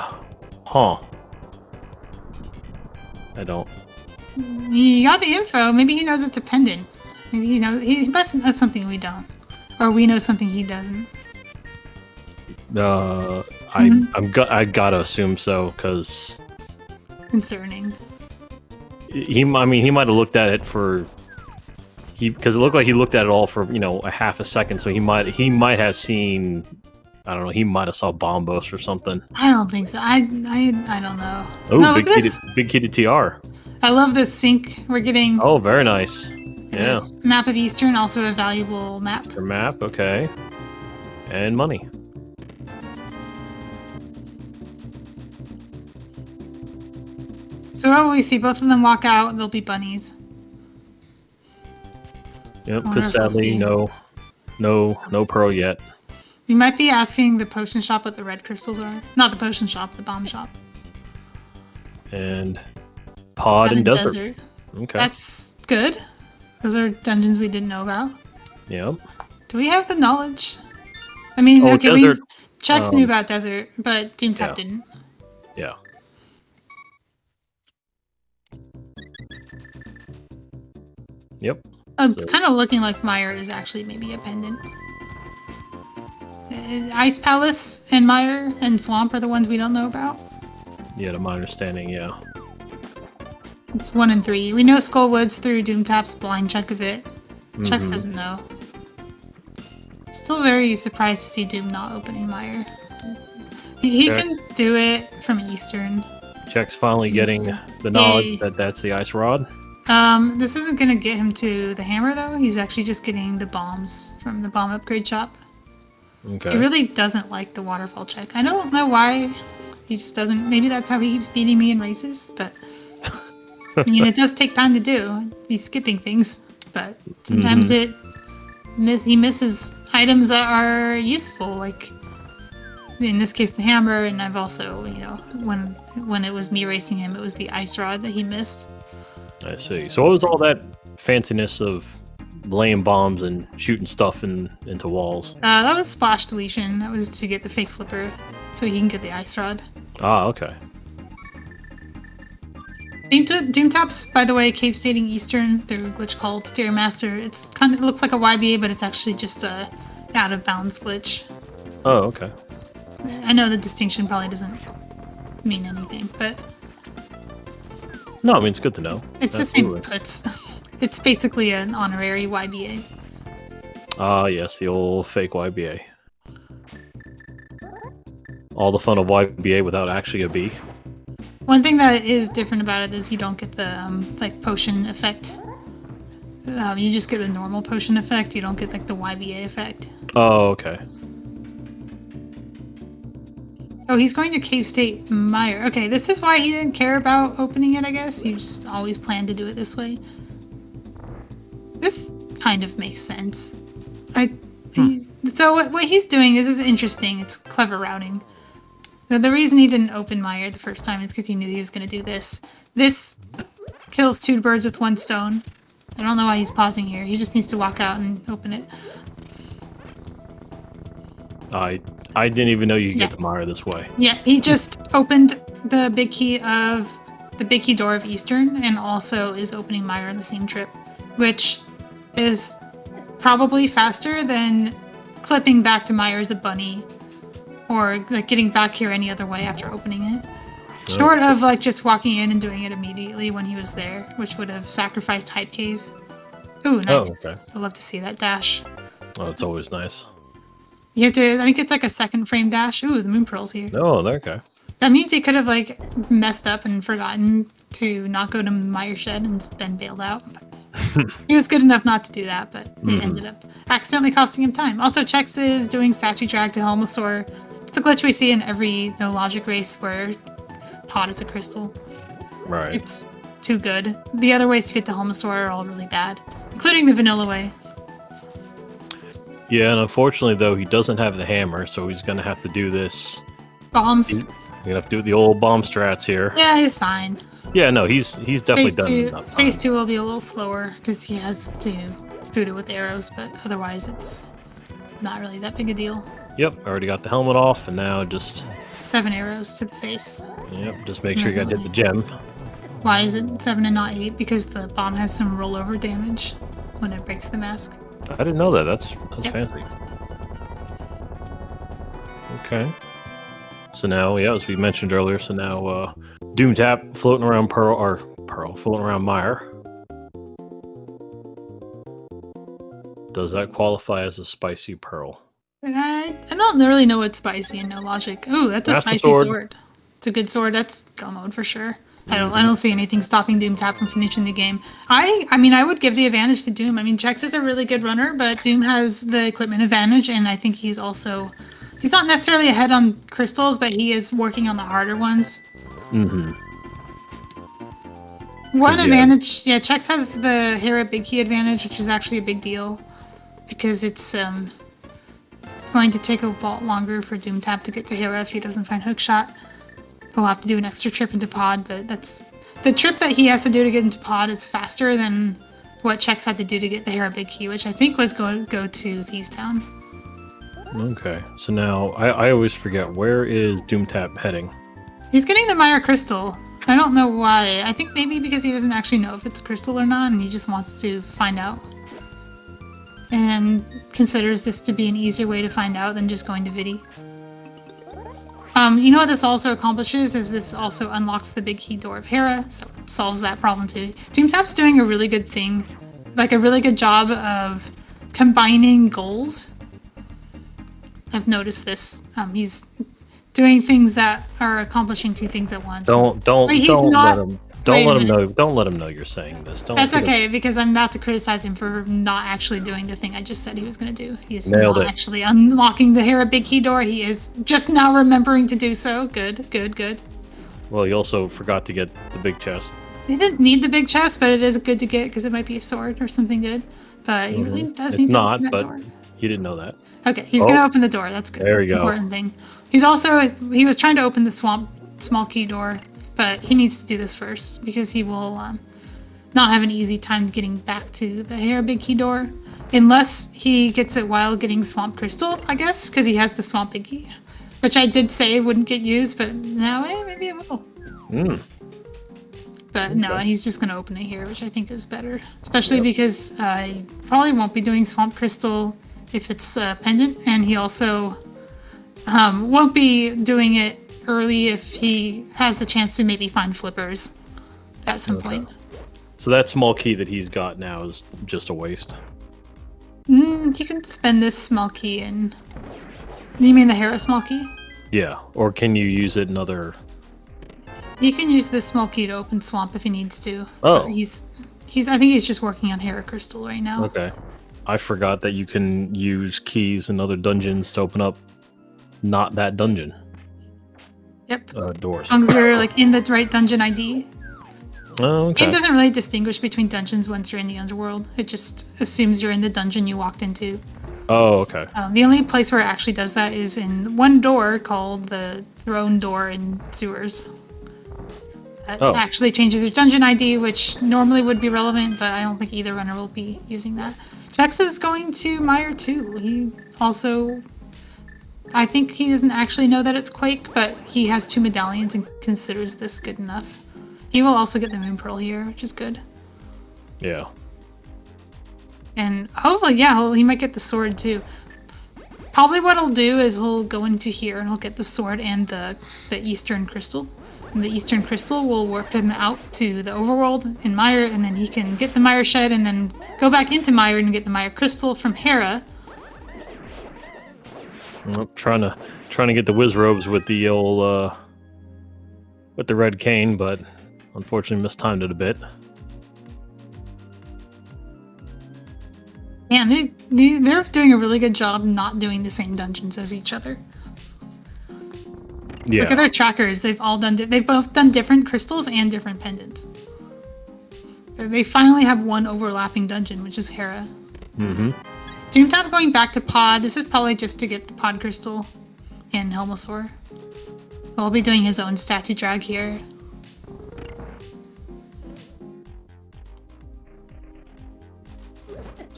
I don't. He got the info. Maybe he knows it's a pendant. Maybe he knows. He must know something we don't. Or we know something he doesn't. I gotta assume so, because... It's concerning. I mean, he might have looked at it for... Because it looked like he looked at it all for, a half a second, so he might have seen... I don't know, he might have saw Bombos or something. I don't think so. I don't know. Oh, no, big key to TR. I love this sync we're getting. Oh, very nice. Yeah. Map of Eastern, also a valuable map. Map, okay. And money. So what will we see? Both of them walk out. They'll be bunnies. Yep, because sadly, no pearl yet. We might be asking the potion shop what the red crystals are. Not the potion shop, the bomb shop. And pod and desert. Okay. That's good. Those are dungeons we didn't know about. Yep. Do we have the knowledge? I mean, okay, desert. Chex knew about desert, but Doomtap didn't. Yeah. Yep. It's kind of looking like Mire is actually maybe a pendant. Ice Palace and Mire and Swamp are the ones we don't know about. Yeah, to my understanding, yeah. It's 1 and 3. We know Skullwoods through Doomtap's blind check of it. Chex doesn't know. Still very surprised to see Doom not opening Mire. He can do it from Eastern. Chex finally getting the knowledge that that's the ice rod. This isn't gonna get him to the hammer though. He's actually just getting the bombs from the bomb upgrade shop. Okay. He really doesn't like the waterfall check. I don't know why. He just doesn't. Maybe that's how he keeps beating me in races, but I mean, it does take time to do. He's skipping things, but sometimes he misses items that are useful, like in this case the hammer. And I've also, you know, when it was me racing him, it was the ice rod that he missed. I see. So what was all that fanciness of laying bombs and shooting stuff into walls? That was splash deletion. That was to get the fake flipper so he can get the ice rod. Ah, okay. Doomtap's, by the way, cave stating Eastern through a glitch called Stairmaster. It's kind of, it looks like a YBA, but it's actually just a out of bounds glitch. Oh, okay. I know the distinction probably doesn't mean anything, but no, I mean it's good to know. It's Absolutely. The same puts. It's basically an honorary YBA. Ah, yes, the old fake YBA. All the fun of YBA without actually a B. One thing that is different about it is you don't get the like potion effect. You just get the normal potion effect. You don't get like the YBA effect. Oh, okay. Oh, he's going to Cave State Mire. Okay, this is why he didn't care about opening it, I guess. He just always planned to do it this way. This kind of makes sense. So what he's doing is interesting. It's clever routing. The reason he didn't open Mire the first time is because he knew he was going to do this. This kills 2 birds with 1 stone. I don't know why he's pausing here. He just needs to walk out and open it. I didn't even know you could get to Mire this way. Yeah, he just opened the big key door of Eastern, and also is opening Mire on the same trip, which is probably faster than clipping back to Mire as a bunny, or like getting back here any other way after opening it. Short of like just walking in and doing it immediately when he was there, which would have sacrificed Hype Cave. Ooh, nice. Oh, okay. I love to see that dash. Oh, it's always nice. You have to, I think it's like a 2nd frame dash. Ooh, the moon pearl's here. Oh, okay. That means he could have like messed up and forgotten to not go to Mire Shed and been bailed out. But he was good enough not to do that, but it ended up accidentally costing him time. Also, Chex is doing statue drag to Helmosaur. It's the glitch we see in every no logic race where pod is a crystal. Right. It's too good. The other ways to get to Helmosaur are all really bad, including the vanilla way. Yeah, and unfortunately, though, he doesn't have the hammer, so he's going to have to do this. Bombs. He's going to have to do the old bomb strats here. Yeah, he's fine. Yeah, no, he's definitely done enough. Phase 2 will be a little slower, because he has to boot it with arrows, but otherwise it's not really that big a deal. Yep, already got the helmet off, and now just 7 arrows to the face. Yep, just make sure you got to hit the gem. Why is it 7 and not 8? Because the bomb has some rollover damage when it breaks the mask. I didn't know that. That's fancy. Okay. So now, yeah, as we mentioned earlier, so now Doomtap floating around floating around Mire. Does that qualify as a spicy pearl? I don't really know what's spicy and no logic. Ooh, that's a spicy sword. It's a good sword. That's go mode for sure. I don't see anything stopping Doomtap from finishing the game. I mean, I would give the advantage to Doom. I mean, Chex is a really good runner, but Doom has the equipment advantage, and I think he's also... He's not necessarily ahead on crystals, but he is working on the harder ones. One advantage, yeah, Chex has the Hera big key advantage, which is actually a big deal because it's going to take a lot longer for Doomtap to get to Hera if he doesn't find Hookshot. He'll have to do an extra trip into Pod, but that's the trip that he has to do to get into Pod is faster than what Chex had to do to get the Hera big key, which I think was going to go to Thieves Town. Okay, so now I always forget, where is Doomtap heading? He's getting the Mire Crystal. I don't know why. I think maybe because he doesn't actually know if it's a crystal or not, and he just wants to find out. And considers this to be an easier way to find out than just going to Vidi. You know what this also accomplishes is this also unlocks the big key door of Hera, so it solves that problem too. Doomtap's doing a really good thing, like a really good job of combining goals. I've noticed this. He's doing things that are accomplishing two things at once. Don't let him know you're saying this. That's okay, because I'm about to criticize him for not actually doing the thing I just said he was going to do. He's not actually unlocking the Hera big key door. He is just now remembering to do so. Good, good, good. Well, you also forgot to get the big chest. He didn't need the big chest, but it is good to get because it might be a sword or something good. But he really does need to open that door. You didn't know that. Okay, he's going to open the door. That's good. There you go. Important thing. He was trying to open the small key door, but he needs to do this first because he will not have an easy time getting back to the Hera big key door unless he gets it while getting Swamp Crystal, I guess, because he has the Swamp big key, which I did say wouldn't get used, but now maybe it will. But no, he's just going to open it here, which I think is better, especially because he probably won't be doing Swamp Crystal if it's pendant, and he also won't be doing it early if he has the chance to maybe find flippers at some point. So that small key that he's got now is just a waste. You can spend this small key in... You mean the Hera small key? Yeah, or can you use it in other... You can use this small key to open Swamp if he needs to. Oh. I think he's just working on Hera Crystal right now. Okay. I forgot that you can use keys in other dungeons to open up not that dungeon. Yep. Doors. As long as you're like in the right dungeon ID. Oh, okay. It doesn't really distinguish between dungeons once you're in the underworld. It just assumes you're in the dungeon you walked into. Oh, okay. The only place where it actually does that is in one door called the Throne Door in Sewers. That actually changes your dungeon ID, which normally would be relevant, but I don't think either runner will be using that. Chex is going to Mire too. He also... I think he doesn't actually know that it's Quake, but he has 2 medallions and considers this good enough. He will also get the Moon Pearl here, which is good. Yeah. And hopefully, yeah, he might get the sword too. Probably what he'll do is he'll go into here and he'll get the sword and the Eastern Crystal. And the Eastern Crystal will warp him out to the overworld in Mire, and then he can get the Mire Shed and then go back into Mire and get the Mire Crystal from Hera. Well, trying to get the whiz robes with the old with the red cane, but unfortunately mistimed it a bit. Man, they're doing a really good job not doing the same dungeons as each other. Yeah. Look at their trackers. They've both done different crystals and different pendants. They finally have one overlapping dungeon, which is Hera. Mm-hmm. Doomtap going back to Pod. This is probably just to get the Pod Crystal and Helmosaur. He'll be doing his own statue drag here.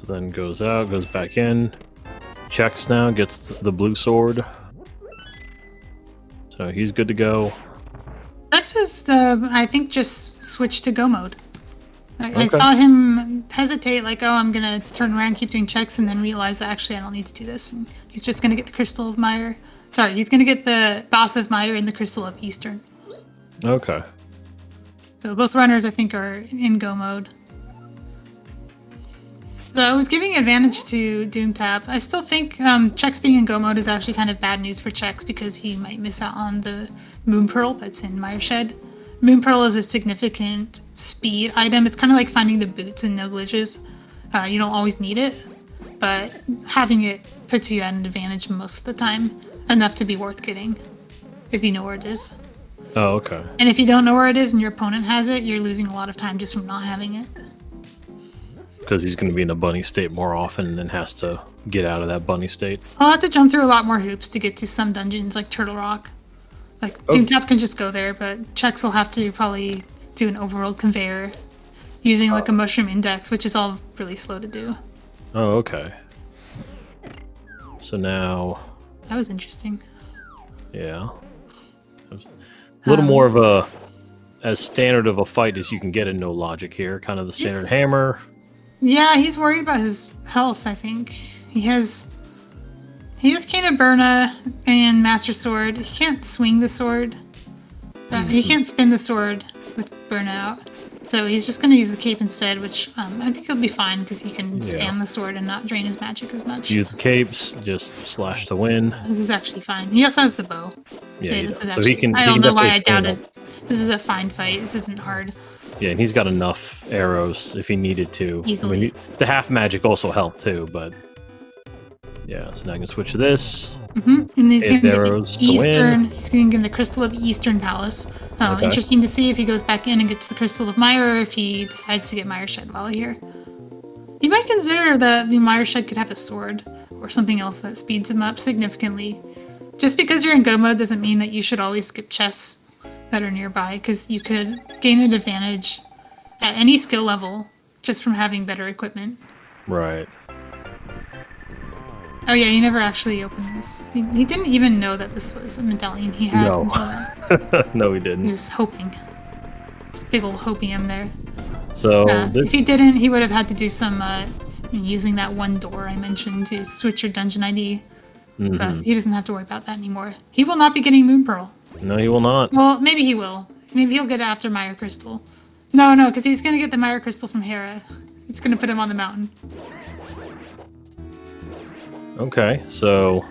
So then goes out, goes back in. Checks now, gets the blue sword. So he's good to go. Next is, I think, just switch to go mode. I saw him hesitate, like, oh, I'm going to turn around and keep doing checks, and then realize that actually I don't need to do this. And he's just going to get the Crystal of Mire. Sorry, he's going to get the Boss of Mire and the Crystal of Eastern. Okay. So both runners, I think, are in go mode. So I was giving advantage to Doomtap. I still think Chex being in go mode is actually kind of bad news for Chex because he might miss out on the Moon Pearl that's in Mire Shed. Moon Pearl is a significant speed item. It's kind of like finding the boots in No Glitches. You don't always need it, but having it puts you at an advantage most of the time, enough to be worth getting if you know where it is. Oh, okay. And if you don't know where it is and your opponent has it, you're losing a lot of time just from not having it. Because he's going to be in a bunny state more often and has to get out of that bunny state. I'll have to jump through a lot more hoops to get to some dungeons like Turtle Rock. Like, Doomtap can just go there, but Chex will have to probably do an overworld conveyor using like a mushroom index, which is all really slow to do. Oh, okay. So now... That was interesting. Yeah. A little more of a... as standard of a fight as you can get in No Logic here. Kind of the standard hammer. Yeah, he's worried about his health, I think. He has Cane of Burna and Master Sword. He can't swing the sword. He can't spin the sword with Burnout. So he's just going to use the cape instead, which I think he'll be fine because he can spam the sword and not drain his magic as much. Use the capes, just slash to win. This is actually fine. He also has the bow. Yeah, this is so actually, he can. I don't know why I doubted. This is a fine fight. This isn't hard. Yeah, and he's got enough arrows if he needed to. Easily. I mean, the half magic also helped too, but yeah. So now I can switch to this. And he's going to get arrows the Eastern. win. He's going to get the Crystal of Eastern Palace. Interesting to see if he goes back in and gets the Crystal of Mire, or if he decides to get Mire Shed while here. You might consider that the Mire Shed could have a sword or something else that speeds him up significantly. Just because you're in go mode doesn't mean that you should always skip chests that are nearby, because you could gain an advantage at any skill level just from having better equipment. Right. Oh yeah, he never actually opened this. He didn't even know that this was a medallion he had until that. No, he didn't. He was hoping. It's big old hopium there. So if he didn't, he would have had to do some using that one door I mentioned to switch your dungeon ID. But he doesn't have to worry about that anymore. He will not be getting Moon Pearl. No, he will not. Well, maybe he will. Maybe he'll get it after Mire Crystal. No, because he's going to get the Mire Crystal from Hera. It's going to put him on the mountain. Okay, so...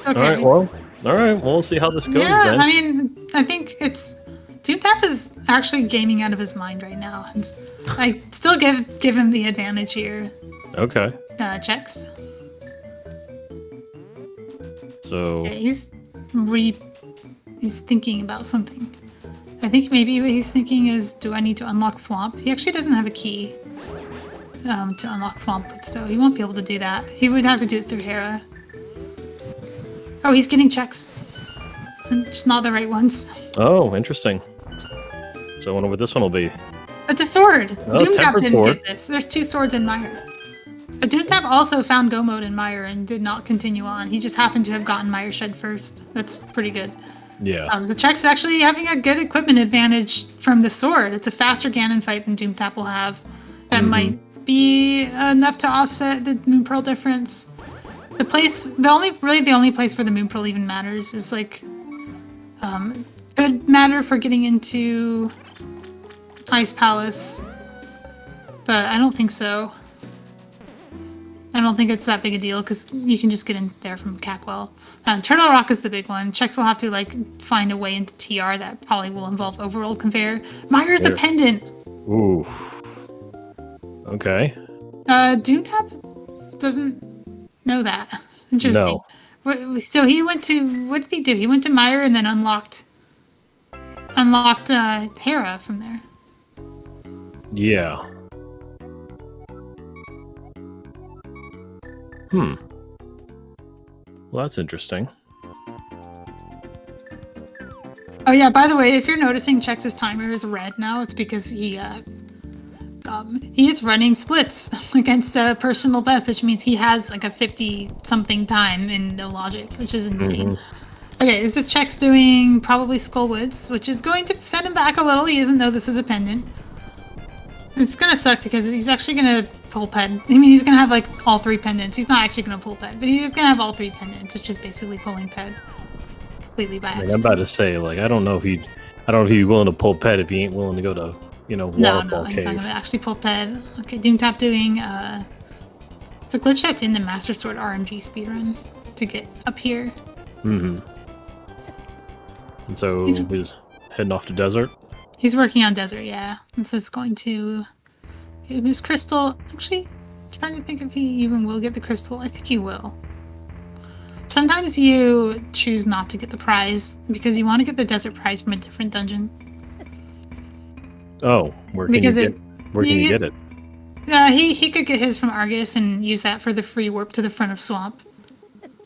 Okay. All right, we'll see how this goes then. I mean, I think it's... Doomtap is actually gaming out of his mind right now. And I still give him the advantage here. Okay. Checks. So... Yeah, he's thinking about something. I think maybe what he's thinking is, do I need to unlock Swamp? He actually doesn't have a key to unlock Swamp with, so he won't be able to do that. He would have to do it through Hera. Oh, he's getting checks. Just not the right ones. Oh, interesting. So I wonder what this one will be. It's a sword! Oh, Doomtap didn't sword. get this. There's 2 swords in Mire. But Doomtap also found Go Mode in Mire and did not continue on. He just happened to have gotten Mire Shed first. That's pretty good. Yeah. So Chex actually having a good equipment advantage from the sword. It's a faster Ganon fight than Doomtap will have. That might be enough to offset the Moon Pearl difference. The only place where the Moon Pearl even matters is like could matter for getting into Ice Palace, but I don't think so. I don't think it's that big a deal because you can just get in there from Cackwell. Turtle Rock is the big one. Chex will have to like find a way into TR that probably will involve overworld conveyor. Mire's a pendant. Ooh. Okay. Doomtap doesn't know that. Interesting. No. So he went to, what did he do? He went to Mire and then unlocked Hera from there. Yeah. Well, that's interesting. Oh yeah, by the way, if you're noticing Chex's timer is red now, it's because he is running splits against personal best, which means he has like a 50-something time in No Logic, which is insane. Okay, this is Chex doing probably Skullwoods, which is going to send him back a little. He doesn't know this is a pendant. It's gonna suck because he's actually gonna pull ped. I mean, he's gonna have like all 3 pendants. He's not actually gonna pull ped, but he's gonna have all 3 pendants, which is basically pulling ped completely by accident. I'm about to say, like, I don't know if he'd be willing to pull ped if he ain't willing to go to, Waterfall Cave. He's not gonna actually pull ped. Okay, Doomtap doing it's a glitch that's in the Master Sword RMG speedrun to get up here. And so he's heading off to desert. He's working on desert, yeah. This is going to give him his crystal. Actually, trying to think if he even will get the crystal. I think he will. Sometimes you choose not to get the prize because you want to get the desert prize from a different dungeon. Oh, where can you get it? He could get his from Argus and use that for the free warp to the front of Swamp.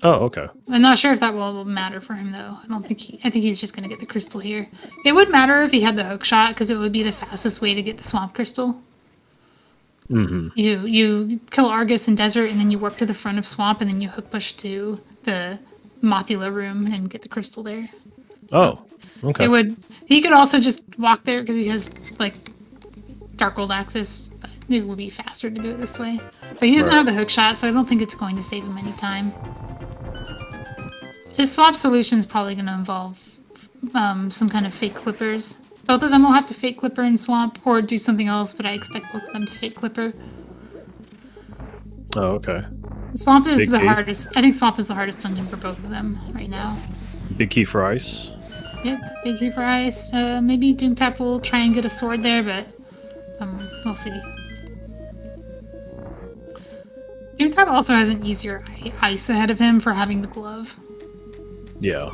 Oh, okay. I'm not sure if that will matter for him though. I think he's just gonna get the crystal here. It would matter if he had the hook shot because it would be the fastest way to get the Swamp crystal. Mm-hmm. You kill Argus in desert and then you warp to the front of Swamp and then you hook push to the Mothula room and get the crystal there. Oh, okay. He could also just walk there because he has like Darkworld access, but it would be faster to do it this way. But he doesn't have the hook shot, so I don't think it's going to save him any time. His swap solution is probably going to involve some kind of fake clippers. Both of them will have to fake clipper in Swamp or do something else, but I expect both of them to fake clipper. Oh, okay. Swamp is the hardest. I think Swamp is the hardest dungeon for both of them right now. Big key for ice. Yep, big key for ice. Maybe Doomtap will try and get a sword there, but we'll see. Doomtap also has an easier ice ahead of him for having the glove. Yeah.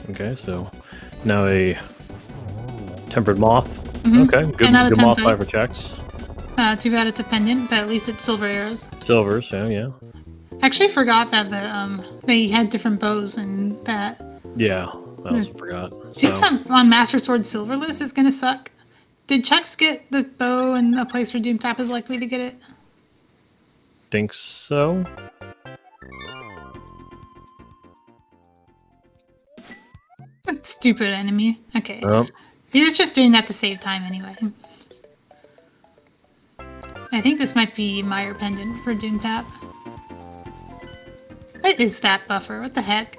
Okay, so now a tempered moth. Mm-hmm. Okay, good moth fight for Chex. Too bad it's a pendant, but at least it's silver arrows. Silver, so yeah. Actually forgot that they had different bows and that. Yeah, I also forgot. Doomtap on Master Sword Silverless is gonna suck. Did Chex get the bow in a place where Doomtap is likely to get it? Think so. Stupid enemy. Okay. He was just doing that to save time anyway. I think this might be Meyer Pendant for Doomtap. What is that buffer? What the heck?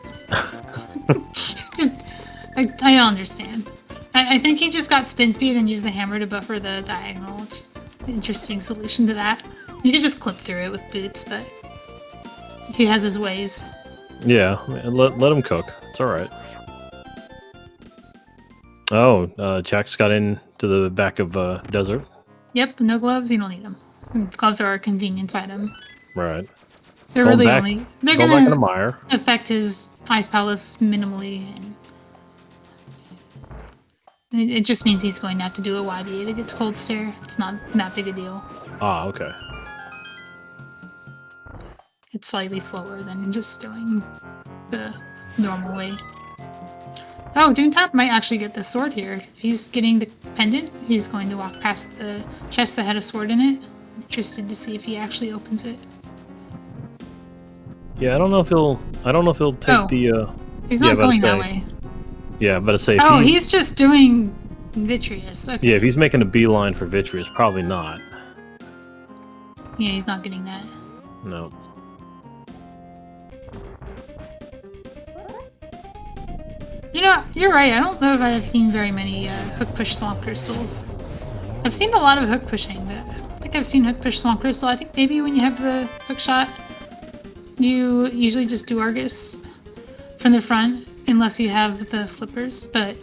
I don't understand. I think he just got spin speed and used the hammer to buffer the diagonal, which is an interesting solution to that. You could just clip through it with boots, but he has his ways. Yeah, let him cook. It's alright. Oh, Chex got into the back of desert. Yep, no gloves, you don't need them. Gloves are a convenience item. Right. They're going really back, only... They're going to affect his Ice Palace minimally. And it just means he's going to have to do a YBA to get to Cold Stare. It's not that big a deal. Ah, okay. It's slightly slower than just doing the normal way. Oh, Doomtap might actually get the sword here. If he's getting the pendant, he's going to walk past the chest that had a sword in it. I'm interested to see if he actually opens it. Yeah, I don't know if he'll take the he's not going that way. Yeah, but to say he's just doing Vitreous. Okay. Yeah, if he's making a beeline for Vitreous, probably not. Yeah, he's not getting that. No. You know, you're right. I don't know if I've seen very many hook push swamp crystals. I've seen a lot of hook pushing, but I don't think I've seen hook push swamp crystal. I think maybe when you have the hook shot, you usually just do Argus from the front, unless you have the flippers. But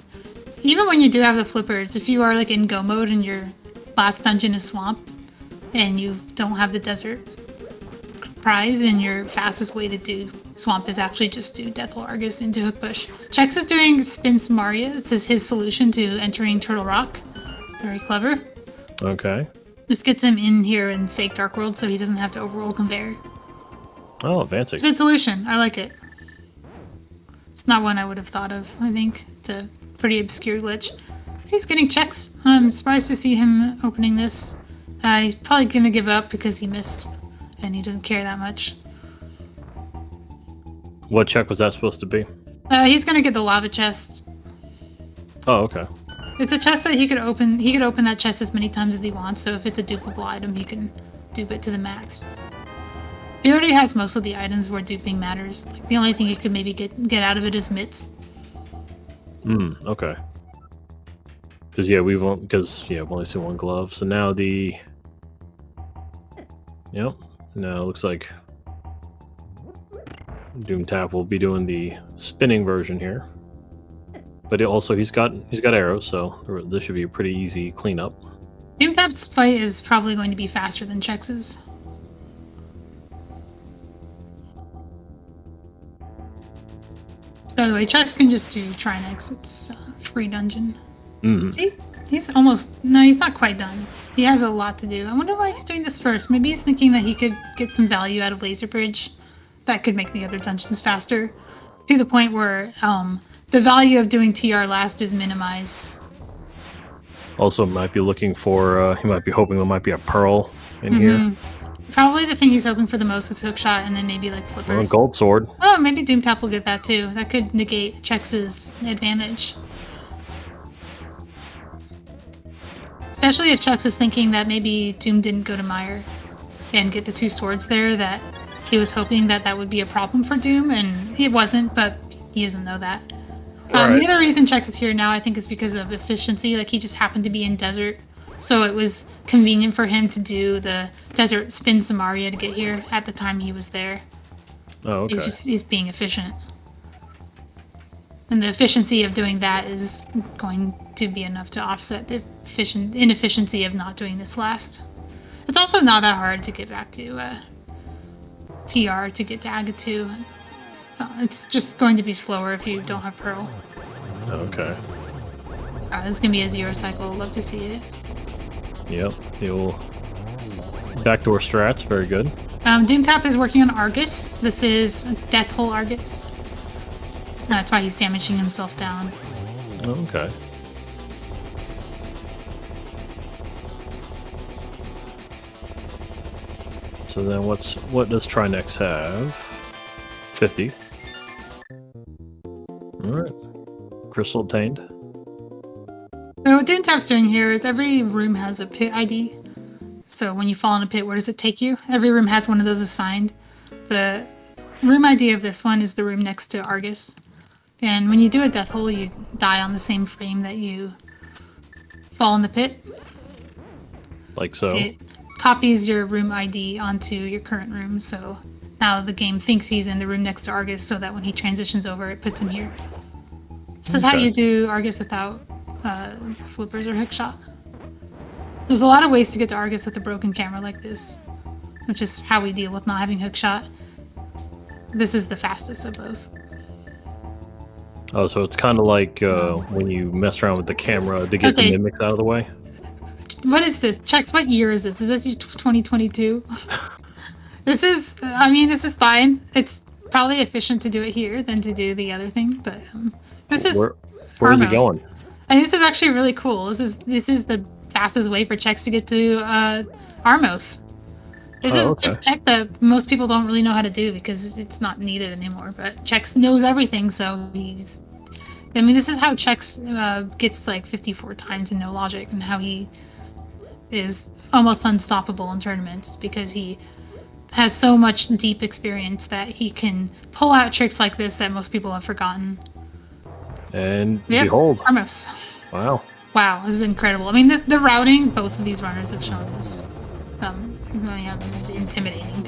even when you do have the flippers, if you are like in go mode and your last dungeon is swamp, and you don't have the desert prize, and your fastest way to do swamp is actually just do Deathwell Argus into hook push. Chex is doing Spins Maria. This is his solution to entering Turtle Rock. Very clever. Okay. This gets him in here in fake Dark World, so he doesn't have to overroll Conveyor. Oh, advancing. Good solution. I like it. It's not one I would have thought of, I think. It's a pretty obscure glitch. He's getting Chex. I'm surprised to see him opening this. He's probably going to give up because he missed, and he doesn't care that much. What check was that supposed to be? He's going to get the lava chest. Oh, okay. It's a chest that he could open. He could open that chest as many times as he wants, so if it's a dupable item, he can dupe it to the max. He already has most of the items where duping matters. Like, the only thing he could maybe get out of it is mitts. Okay. Because we've only seen one glove. So now the now it looks like Doomtap will be doing the spinning version here. But he's got arrows, so this should be a pretty easy cleanup. Doomtap's fight is probably going to be faster than Chex's. By the way, Chex can just do try and exits free dungeon. Mm. See, he's almost no, he's not quite done. He has a lot to do. I wonder why he's doing this first. Maybe he's thinking that he could get some value out of Laser Bridge that could make the other dungeons faster, to the point where the value of doing TR last is minimized. Also, might be looking for. He might be hoping there might be a pearl in here. Probably the thing he's hoping for the most is hookshot, and then maybe like flippers. Well, gold sword. Oh, maybe Doomtap will get that too. That could negate Chex's advantage. Especially if Chex is thinking that maybe Doom didn't go to Mire and get the 2 swords there, that he was hoping that that would be a problem for Doom, and it wasn't, but he doesn't know that. Right. The other reason Chex is here now, I think, is because of efficiency. Like, he just happened to be in Desert, so it was convenient for him to do the Desert Spin Samaria to get here at the time he was there. Oh, okay. He's being efficient. And the efficiency of doing that is going to be enough to offset the inefficiency of not doing this last. It's also not that hard to get back to TR to get to Agatu. It's just going to be slower if you don't have Pearl. Okay. This is going to be a 0 cycle. Love to see it. Yep. He'll backdoor strats. Very good. Doomtap is working on Argus. This is Death Hole Argus. That's why he's damaging himself down. Okay. So then what does Trinex have? 50. Alright. Crystal obtained. So what Doomtap's doing here is every room has a pit ID. So when you fall in a pit, where does it take you? Every room has one of those assigned. The room ID of this one is the room next to Argus. And when you do a death hole, you die on the same frame that you fall in the pit. Like so. It copies your room ID onto your current room, so now the game thinks he's in the room next to Argus, so that when he transitions over, it puts him here. This is how you do Argus without flippers or hookshot. There's a lot of ways to get to Argus with a broken camera like this, which is how we deal with not having hookshot. This is the fastest of those. Oh, so it's kind of like when you mess around with the camera to get the mimics out of the way? What is this? Chex, what year is this? Is this 2022? This is, I mean, this is fine. It's probably efficient to do it here than to do the other thing, but this is where is it going? I mean, this is actually really cool. This is the fastest way for Chex to get to Armos. This is just tech that most people don't really know how to do because it's not needed anymore, but Chex knows everything, so he's... I mean, this is how Chex gets like 54 times in no logic, and how he is almost unstoppable in tournaments because he has so much deep experience that he can pull out tricks like this that most people have forgotten. And behold. Armos. Wow. Wow, this is incredible. I mean, the routing both of these runners have shown is really intimidating.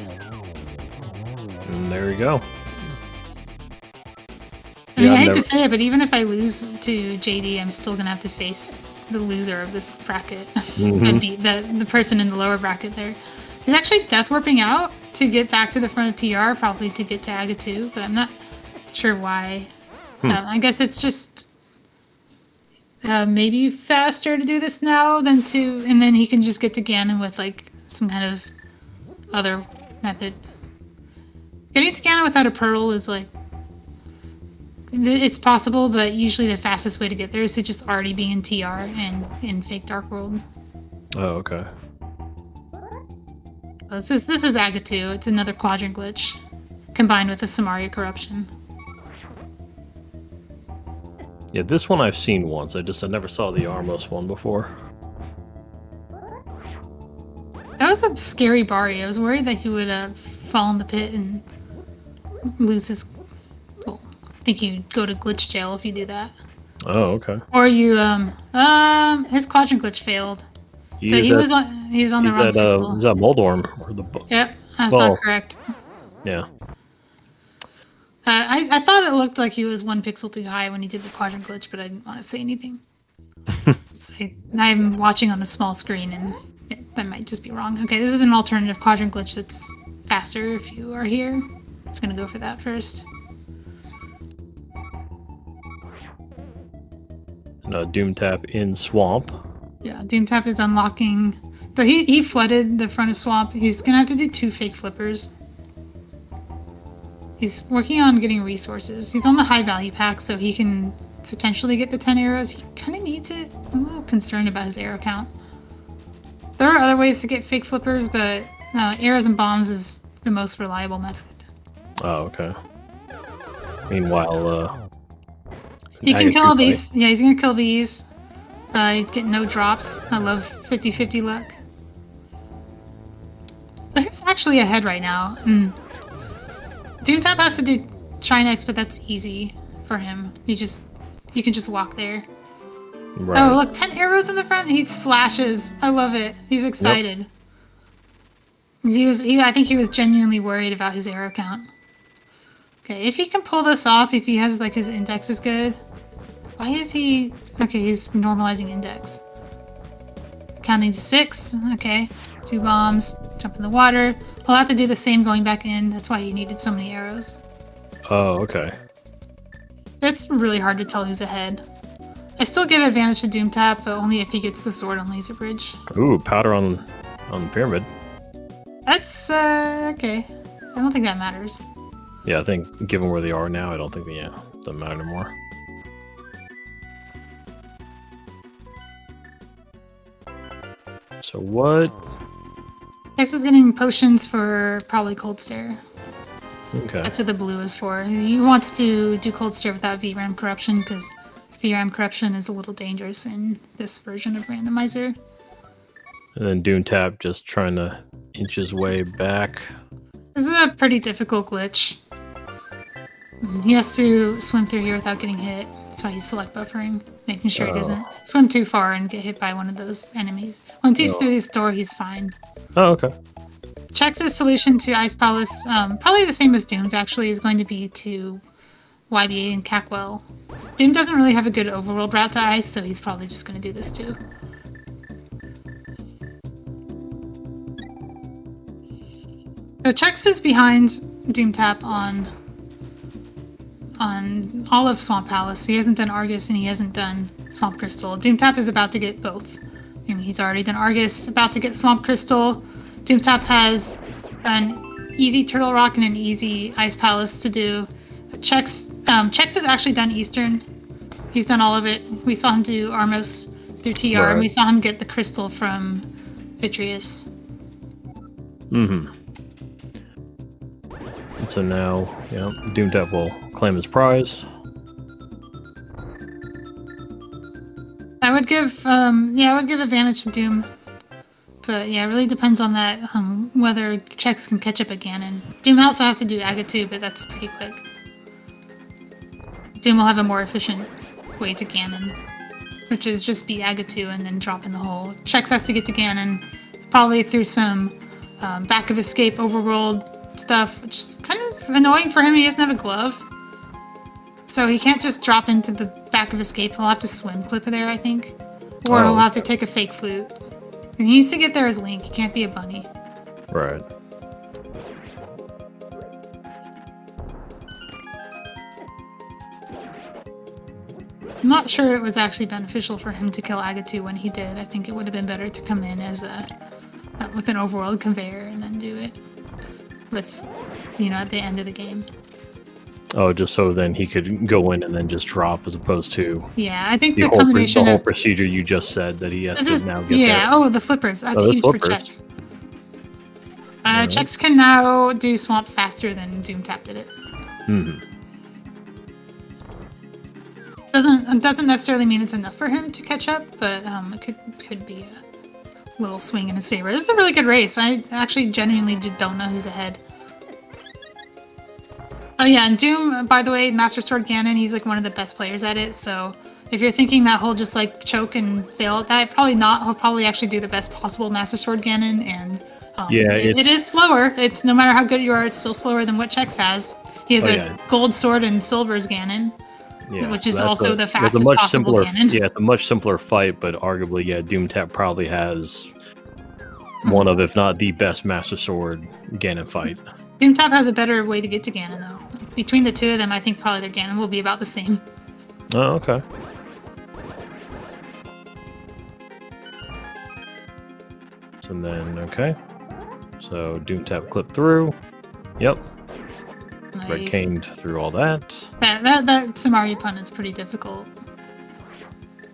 And there you go. I mean, I hate to say it, but even if I lose to JD, I'm still gonna have to face the loser of this bracket and beat the person in the lower bracket there. He's actually death warping out to get back to the front of TR, probably to get to Agatu, but I'm not sure why. I guess it's just maybe faster to do this now than to, and then he can just get to Ganon with like some kind of other method. Getting to Ganon without a Pearl is like, it's possible, but usually the fastest way to get there is to just already be in TR and in Fake Dark World. Oh, okay. This is Agatu. It's another quadrant glitch combined with a Samaria corruption. Yeah, this one I've seen once. I never saw the Armos one before. That was a scary Bari. I was worried that he would fall in the pit and lose his... Well, I think you'd go to glitch jail if you do that. Oh, okay. Or you, his quadrant glitch failed. He was on the wrong pixel. Is that Moldorm? Or the Yep, that's not correct. Yeah. I thought it looked like he was 1 pixel too high when he did the quadrant glitch, but I didn't want to say anything. I'm watching on a small screen, and that might just be wrong. Okay, this is an alternative quadrant glitch that's faster if you are here. It's going to go for that first. Doomtap in Swamp. Yeah, Doomtap is unlocking. But he flooded the front of Swamp. He's gonna have to do 2 fake flippers. He's working on getting resources. He's on the high value pack, so he can potentially get the 10 arrows. He kind of needs it. I'm a little concerned about his arrow count. There are other ways to get fake flippers, but arrows and bombs is the most reliable method. Oh, okay. Meanwhile, he can kill these. Yeah, he's gonna kill these. Get no drops. I love 50-50 luck. But who's actually ahead right now? Doomtap has to do Trinex, but that's easy for him. You can just walk there. Right. Oh, look, 10 arrows in the front. He slashes. I love it. He's excited. Yep. I think he was genuinely worried about his arrow count. Okay, if he can pull this off, if he has like his index is good. Why is he? Okay, he's normalizing index. Counting to 6. Okay, 2 bombs. Jump in the water. He'll have to do the same going back in. That's why he needed so many arrows. Oh, okay. It's really hard to tell who's ahead. I still give advantage to Doomtap, but only if he gets the sword on Laser Bridge. Ooh, powder on the pyramid. That's okay. I don't think that matters. Yeah, I think given where they are now, I don't think it doesn't matter anymore. So what? Chex is getting potions for probably Cold Stare. Okay. That's what the blue is for. He wants to do Cold Stare without VRAM corruption because VRAM corruption is a little dangerous in this version of Randomizer. And then Doomtap just trying to inch his way back. This is a pretty difficult glitch. He has to swim through here without getting hit. That's why he's select buffering, making sure he doesn't swim too far and get hit by one of those enemies. Once he's through this door, he's fine. Oh, okay. Chex's solution to Ice Palace, probably the same as Doom's actually, is going to be to YBA and Cackwell. Doom doesn't really have a good overworld route to Ice, so he's probably just going to do this too. So Chex is behind Doomtap on all of Swamp Palace. He hasn't done Argus and he hasn't done Swamp Crystal. Doomtap is about to get both. I mean, he's already done Argus, about to get Swamp Crystal. Doomtap has an easy Turtle Rock and an easy Ice Palace to do. Chex has actually done Eastern. He's done all of it. We saw him do Armos through TR, and we saw him get the Crystal from Vitreous. Mm-hmm. And so now, Doomtap will claim his prize. I would give advantage to Doom. But yeah, it really depends on that, whether Chex can catch up at Ganon. Doom also has to do Aga 2, but that's pretty quick. Doom will have a more efficient way to Ganon, which is just be Aga 2 and then drop in the hole. Chex has to get to Ganon, probably through some back of escape overworld stuff, which is kind of annoying for him. He doesn't have a glove. So he can't just drop into the back of escape. He'll have to swim clip there, I think. Or he'll have to take a fake flute. He needs to get there as Link. He can't be a bunny. Right. I'm not sure it was actually beneficial for him to kill Aga 2 when he did. I think it would have been better to come in as with an overworld conveyor and then do it with, at the end of the game. Oh, just so then he could go in and then just drop, as opposed to I think the combination the whole procedure you just said that he has to now get there. Oh, the flippers. That's huge for Chex. Chex can now do Swamp faster than Doomtap did it. Mm-hmm. Doesn't necessarily mean it's enough for him to catch up, but it could be a little swing in his favor. This is a really good race. I actually genuinely don't know who's ahead. Oh yeah, and Doom, by the way, Master Sword Ganon, he's like one of the best players at it, so if you're thinking that he'll just like choke and fail at that, probably not. He'll probably actually do the best possible Master Sword Ganon, and it is slower. It's no matter how good you are, it's still slower than what Chex has. He has a gold sword and silver's Ganon, which is also the fastest possible Ganon. Yeah, it's a much simpler fight, but arguably, Doomtap probably has one of, if not the best Master Sword Ganon fight. Doomtap has a better way to get to Ganon, though. Between the two of them, I think probably their Ganon will be about the same. Oh, okay. And then, okay. So Doomtap clip through. Yep. Nice. Red caned through all that. That Samari pun is pretty difficult.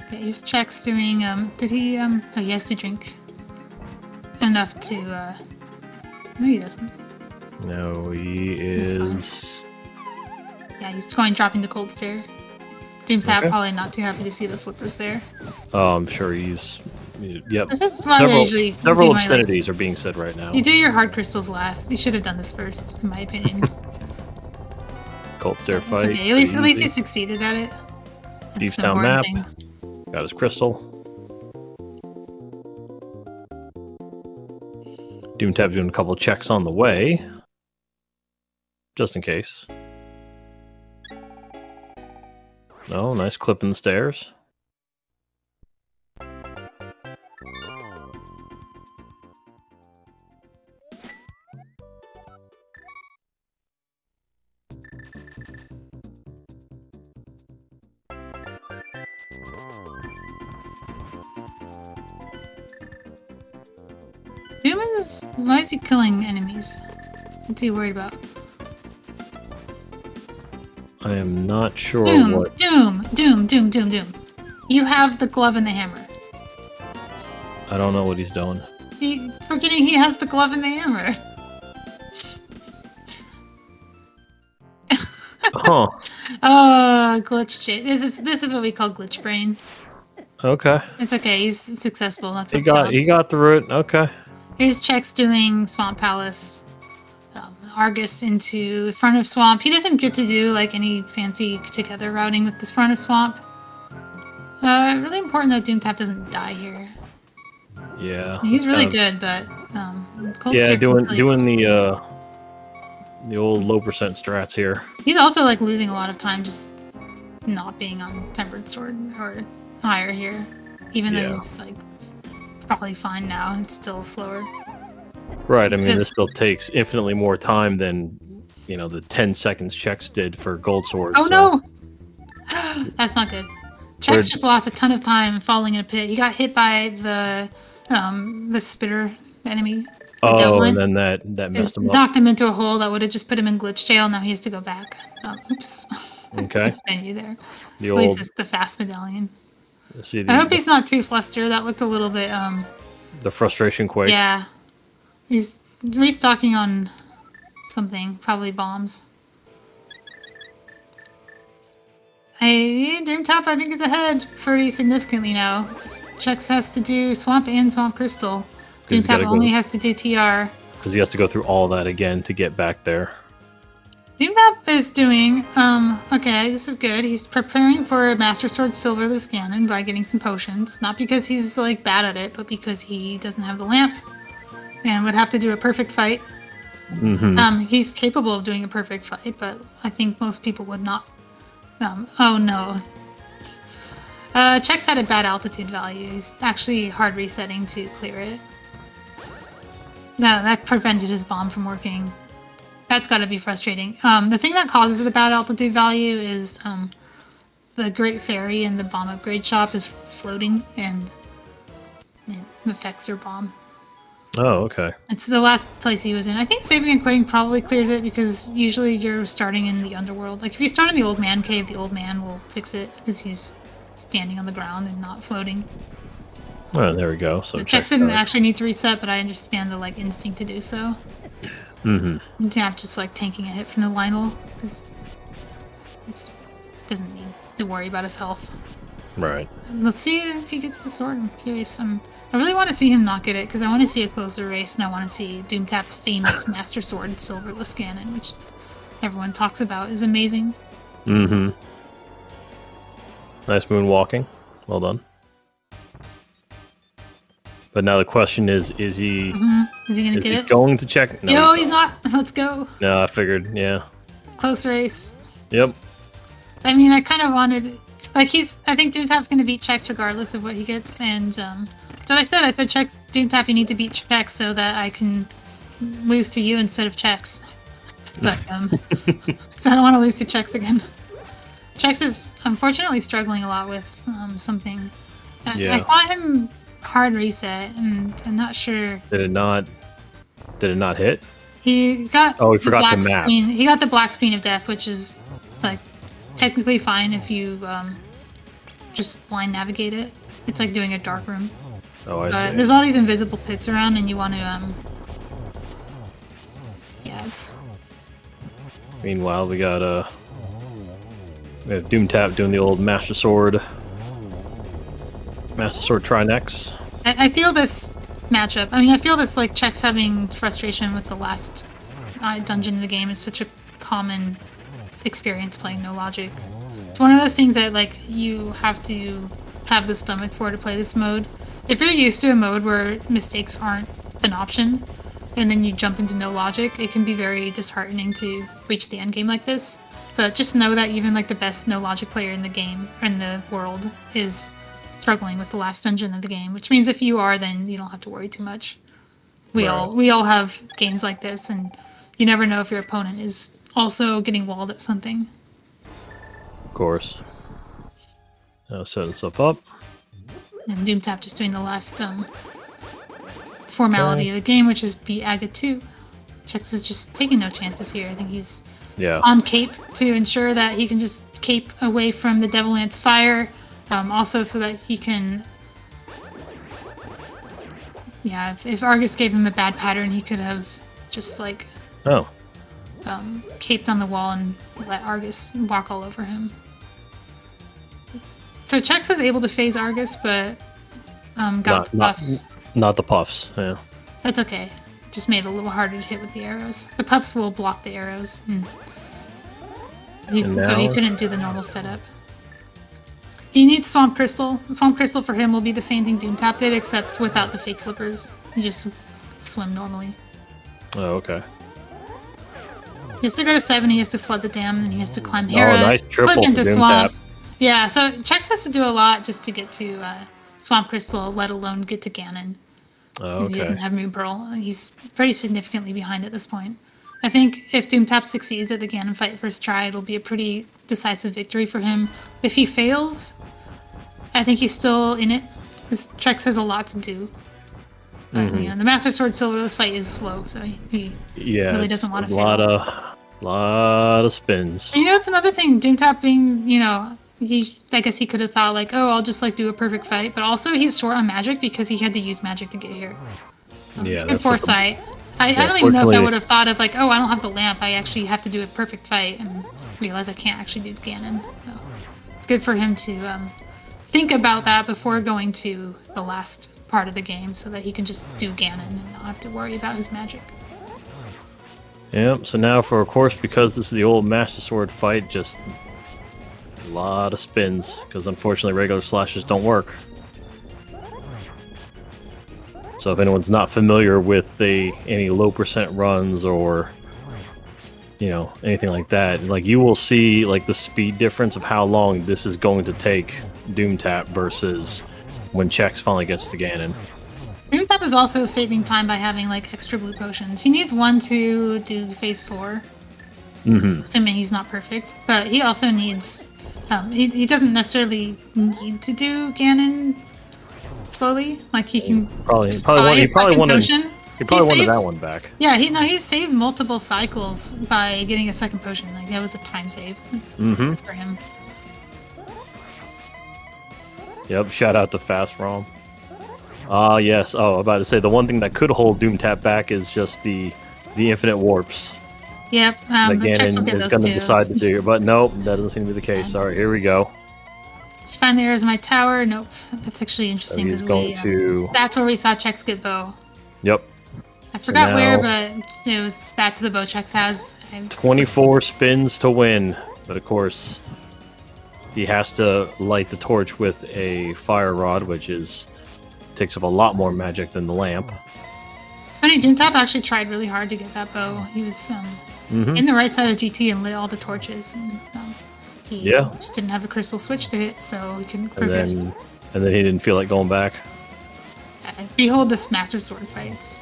Okay, he's Chex doing, did he, oh, he has to drink enough to, no he doesn't. No, he is... Yeah, he's dropping the cold stare. Doomtap probably not too happy to see the flippers there. Oh, I'm sure he's... Yep. This is why I usually several obscenities are being said right now. You do your hard crystals last. You should have done this first, in my opinion. Cold stare fight. Okay. At least he succeeded at it. Thieves Town map. Got his crystal. Doomtap doing a couple checks on the way. Just in case. No, nice clip in the stairs. Why is he killing enemies? What's he worried about? I am not sure what... Doom! You have the glove and the hammer. I don't know what he's doing. Forgetting he has the glove and the hammer. Huh. Oh, glitch. This is what we call glitch brain. Okay. It's okay. He's successful. That's what he got through it. Okay. Here's Chex doing Swamp Palace. Argus into front of Swamp. He doesn't get to do like any fancy together routing with this front of Swamp. Really important that Doomtap doesn't die here. Yeah. He's really good, but yeah, doing the old low percent strats here. He's also like losing a lot of time just not being on Tempered Sword or higher here, even though he's like probably fine now. It's still slower. Right. I mean, this still takes infinitely more time than the 10 seconds Chex did for Gold Sword. Oh no, that's not good. Chex just lost a ton of time falling in a pit. He got hit by the spitter enemy. And then that messed him up. Knocked him into a hole that would have just put him in glitch jail. Now he has to go back. Oops. Okay. Nice menu there. At least it's the fast medallion. I hope he's not too flustered. That looked a little bit the frustration quake. Yeah. He's restocking on something, probably bombs. Doomtap, I think, is ahead pretty significantly now. Chex has to do Swamp and Swamp Crystal. Doomtap only has to do TR. Because he has to go through all that again to get back there. Doomtap is doing, okay, this is good. He's preparing for a Master Sword Silver the Scannon by getting some potions. Not because he's, like, bad at it, but because he doesn't have the lamp. And would have to do a perfect fight. Mm-hmm. He's capable of doing a perfect fight, but I think most people would not. Oh no. Chex had a bad altitude value. He's actually hard resetting to clear it. No, that prevented his bomb from working. That's gotta be frustrating. The thing that causes the bad altitude value is the Great Fairy in the bomb upgrade shop is floating and it affects your bomb. Oh, okay. It's the last place he was in. I think saving and quitting probably clears it because usually you're starting in the underworld. Like if you start in the old man cave, the old man will fix it because he's standing on the ground and not floating. Oh, there we go. So Chex didn't actually need to reset, but I understand the like instinct to do so. Mm-hmm. Doomtap just like tanking a hit from the Lionel because it doesn't need to worry about his health. Right. Let's see if he gets the sword. I'm curious. I really want to see him not get it because I want to see a closer race and I want to see Doomtap's famous Master Sword Silver the Scannon, which everyone talks about is amazing. Mm-hmm. Nice moonwalking. Well done. But now the question is he... Is he going to get it? Going to check? No, he's not. Let's go. No, I figured, yeah. Close race. Yep. I mean, I kind of wanted... Like, I think Doomtap's going to beat Chex regardless of what he gets, and... That's what I said. I said, Chex, Doomtap, you need to beat Chex so that I can lose to you instead of Chex. But, because I don't want to lose to Chex again. Chex is unfortunately struggling a lot with something. Yeah. I saw him hard reset, and I'm not sure. Did it not? Did it not hit? He got. Oh, he forgot to map. Screen. He got the black screen of death, which is like technically fine if you just blind navigate it. It's like doing a dark room. Oh, I see. There's all these invisible pits around, and you want to yeah, it's. Meanwhile, we have Doomtap doing the old Master Sword Trinex. I feel this matchup. I mean, I feel this like Chex having frustration with the last dungeon in the game is such a common experience playing no logic. It's one of those things that like you have to have the stomach for to play this mode. If you're used to a mode where mistakes aren't an option, and then you jump into no logic, it can be very disheartening to reach the end game like this. But just know that even like the best no logic player in the game, or in the world, is struggling with the last dungeon of the game, which means if you are, then you don't have to worry too much. We all have games like this, and you never know if your opponent is also getting walled at something. Of course. Now setting stuff up. And Doomtap just doing the last formality of the game, which is beat Aga 2. Chex is just taking no chances here. I think he's on cape to ensure that he can just cape away from the Devil Lance fire. Also so that he can... Yeah, if Argus gave him a bad pattern, he could have just like... caped on the wall and let Argus walk all over him. So Chex was able to phase Argus, but got the puffs. Not the puffs, yeah. That's okay. Just made it a little harder to hit with the arrows. The puffs will block the arrows. So he couldn't do the normal setup. He needs Swamp Crystal. Swamp Crystal for him will be the same thing Doomtap did, except without the fake flippers. You just swim normally. Oh, okay. He has to go to 7, he has to flood the dam, and he has to climb Hera, nice triple flip into for Swamp. Doomtap. Yeah, so Chex has to do a lot just to get to Swamp Crystal, let alone get to Ganon. Oh, okay. He doesn't have Moon Pearl. He's pretty significantly behind at this point. I think if Doomtap succeeds at the Ganon fight first try, it'll be a pretty decisive victory for him. If he fails, I think he's still in it, because Chex has a lot to do. But, you know, the Master Sword Silverless fight is slow, so he really doesn't want to fail. Lot of spins. And, you know, it's another thing. Doomtap being, you know, I guess he could have thought like, oh, I'll just like do a perfect fight, but also he's short on magic because he had to use magic to get here. It's good foresight. I don't even know if I would have thought of like, oh, I don't have the lamp. I actually have to do a perfect fight and realize I can't actually do Ganon. So it's good for him to think about that before going to the last part of the game, so that he can just do Ganon and not have to worry about his magic. Yep. So now, of course, because this is the old Master Sword fight, just a lot of spins, because unfortunately regular slashes don't work. So if anyone's not familiar with any low percent runs or anything like that, like you will see like the speed difference of how long this is going to take Doomtap versus when Chex finally gets to Ganon. Doomtap is also saving time by having like extra blue potions. He needs one to do phase 4. Assuming he's not perfect, but he also needs. He doesn't necessarily need to do Ganon slowly. Like he can probably wanted that one back. Yeah, he saved multiple cycles by getting a second potion. Like that was a time save. It's good for him. Yep, shout out to Fast Rom. Yes. Oh, I'm about to say the one thing that could hold Doomtap back is just the infinite warps. Yep. Ganon is going to decide to do, but nope, that doesn't seem to be the case. All right, here we go. Did you find the arrows in my tower? Nope. That's actually interesting because that's where we saw Chex get bow. Yep. I forgot where, but that's the bow Chex has. 24 spins to win, but of course he has to light the torch with a fire rod, which takes up a lot more magic than the lamp. Funny, Doomtap actually tried really hard to get that bow. He was in the right side of GT and lit all the torches. And, he just didn't have a crystal switch to hit, so he couldn't progress. And then he didn't feel like going back. Behold this Master Sword fights.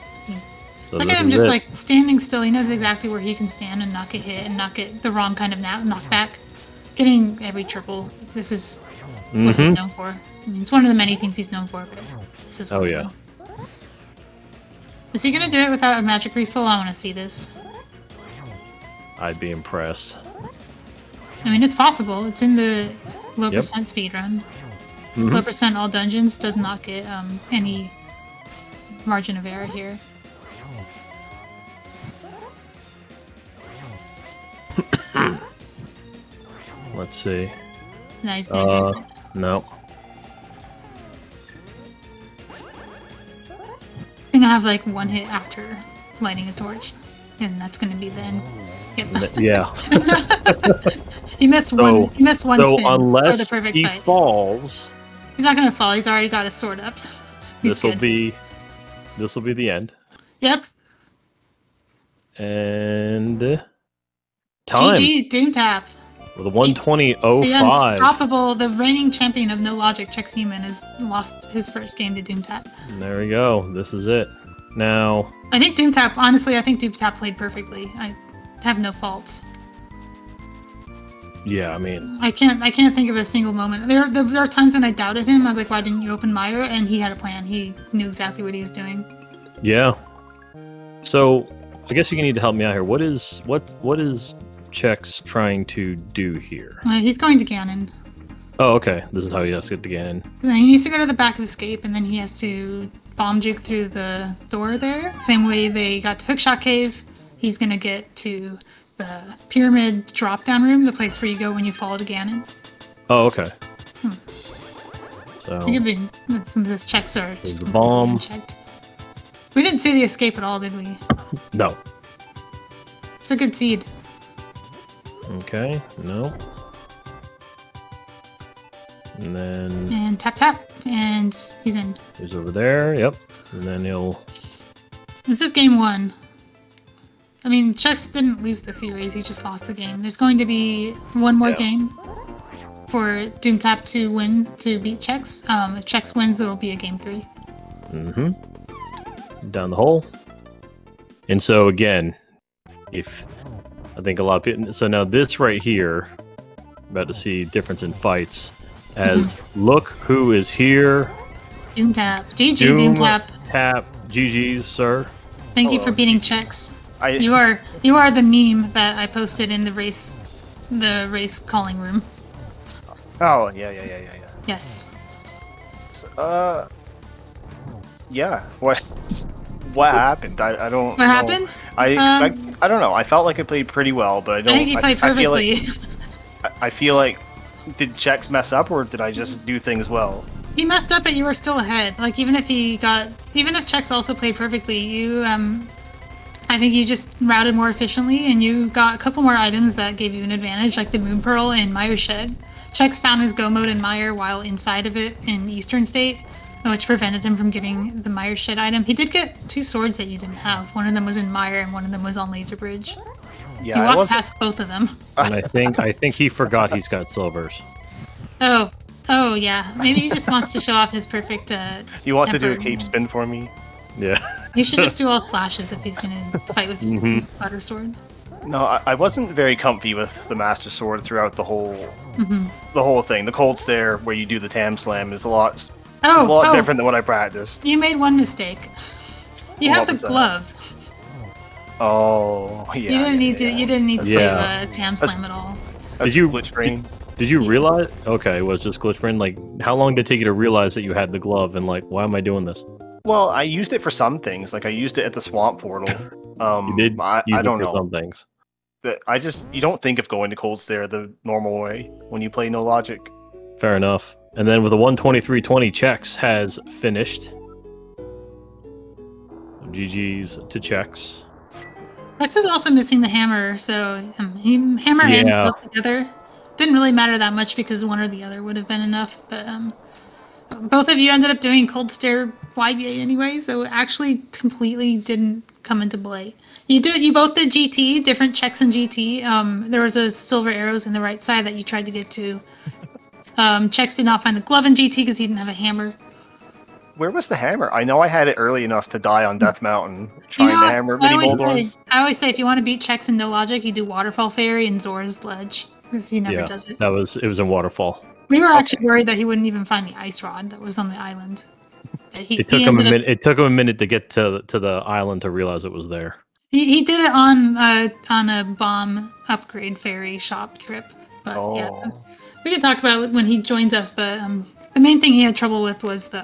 So look at him just like standing still. He knows exactly where he can stand and not get hit and not get the wrong kind of knockback. Getting every triple. This is what he's known for. I mean, it's one of the many things he's known for, but this is one. Oh yeah. Is he gonna do it without a magic refill? I want to see this. I'd be impressed. I mean, it's possible. It's in the low percent speedrun. Low percent all dungeons does not get any margin of error here. Let's see. Nice. No. Gonna have like one hit after lighting a torch, and that's gonna be the end. Yep. Yeah. He missed one. He missed one spin unless for the perfect he fight. falls, he's not gonna fall. He's already got his sword up. this will be the end. Yep. And time. GG Doomtap. With a 120.05. The unstoppable, the reigning champion of No Logic, Chexhuman, has lost his first game to Doomtap. And there we go. This is it. Now, I think Doomtap, honestly, I think Doomtap played perfectly. I have no faults. yeah, I mean, I can't think of a single moment. There are times when I doubted him. I was like, why didn't you open Meyer? And he had a plan. He knew exactly what he was doing. yeah. So, I guess you need to help me out here. What is Chex trying to do here? He's going to Ganon. Oh, okay. This is how he has to get to Ganon. Then he needs to go to the back of Escape, and then he has to bomb juke through the door there. Same way they got to Hookshot Cave. He's gonna get to the Pyramid drop-down room, the place where you go when you fall to Ganon. Oh, okay. So This checks are there's just the completely bomb. unchecked. We didn't see the escape at all, did we? No. It's a good seed. Okay. No. And then And tap tap, and he's in. he's over there. Yep. And then he'll. This is game one. I mean, Chex didn't lose the series, he just lost the game. There's going to be one more game for Doomtap to win to beat Chex. If Chex wins, there will be a game 3. Down the hole. And so again, if I think a lot of people. So now this right here, about to see difference in fights. As look who is here. Doomtap. GG Doomtap. Tap. GG's, sir. Thank you for beating Chex. You are the meme that I posted in the race calling room. Oh yeah. Yes. Yeah. What happened? I don't. What happened? I don't know. I felt like I played pretty well, but I don't. I think you played perfectly. I feel like did Chex mess up, or did I just do things well? He messed up, but you were still ahead. Like even if Chex also played perfectly, you I think you just routed more efficiently, and you got a couple more items that gave you an advantage, like the Moon Pearl and Mire Shed. Chex found his go mode in Mire while inside of it in Eastern State, which prevented him from getting the Mire Shed item. He did get 2 swords that you didn't have. One of them was in Mire, and one of them was on Laser Bridge. Yeah, you walked past both of them. And I think he forgot he's got silvers. Oh yeah. Maybe he just wants to show off his perfect. You want to do a cape spin for me? Yeah. You should just do all slashes if he's gonna fight with Butter Sword. No, I wasn't very comfy with the Master Sword throughout the whole thing. The Cold Stare, where you do the Tam Slam, is a lot different than what I practiced. You made one mistake. You have the glove. Oh, yeah. You didn't need to Tam Slam at all. Did you glitch brain? Did you realize? Okay, it was just glitch brain. Like, how long did it take you to realize that you had the glove? And like, why am I doing this? Well, I used it for some things. Like I used it at the swamp portal. You did. I don't know. Some things. You don't think of going to Cold Stare the normal way when you play No Logic. Fair enough. And then with a 123.20, Chex has finished. GG's to Chex. Chex is also missing the hammer, so hammer and both together didn't really matter that much because one or the other would have been enough. But both of you ended up doing Cold Stare YBA anyway, so it actually completely didn't come into play. You both did GT, different Chex and GT. There was a silver arrows in the right side that you tried to get to. Chex did not find the glove in GT because he didn't have a hammer. Where was the hammer? I know I had it early enough to die on Death Mountain trying to hammer mini Moldorms. I always say if you want to beat Chex in No Logic, you do Waterfall Fairy and Zora's Ledge because he never does it. It was in Waterfall. We were actually worried that he wouldn't even find the ice rod that was on the island. It took him a minute. It took him a minute to get to the island to realize it was there. He did it on a bomb upgrade ferry shop trip. But yeah, we can talk about it when he joins us. But the main thing he had trouble with was the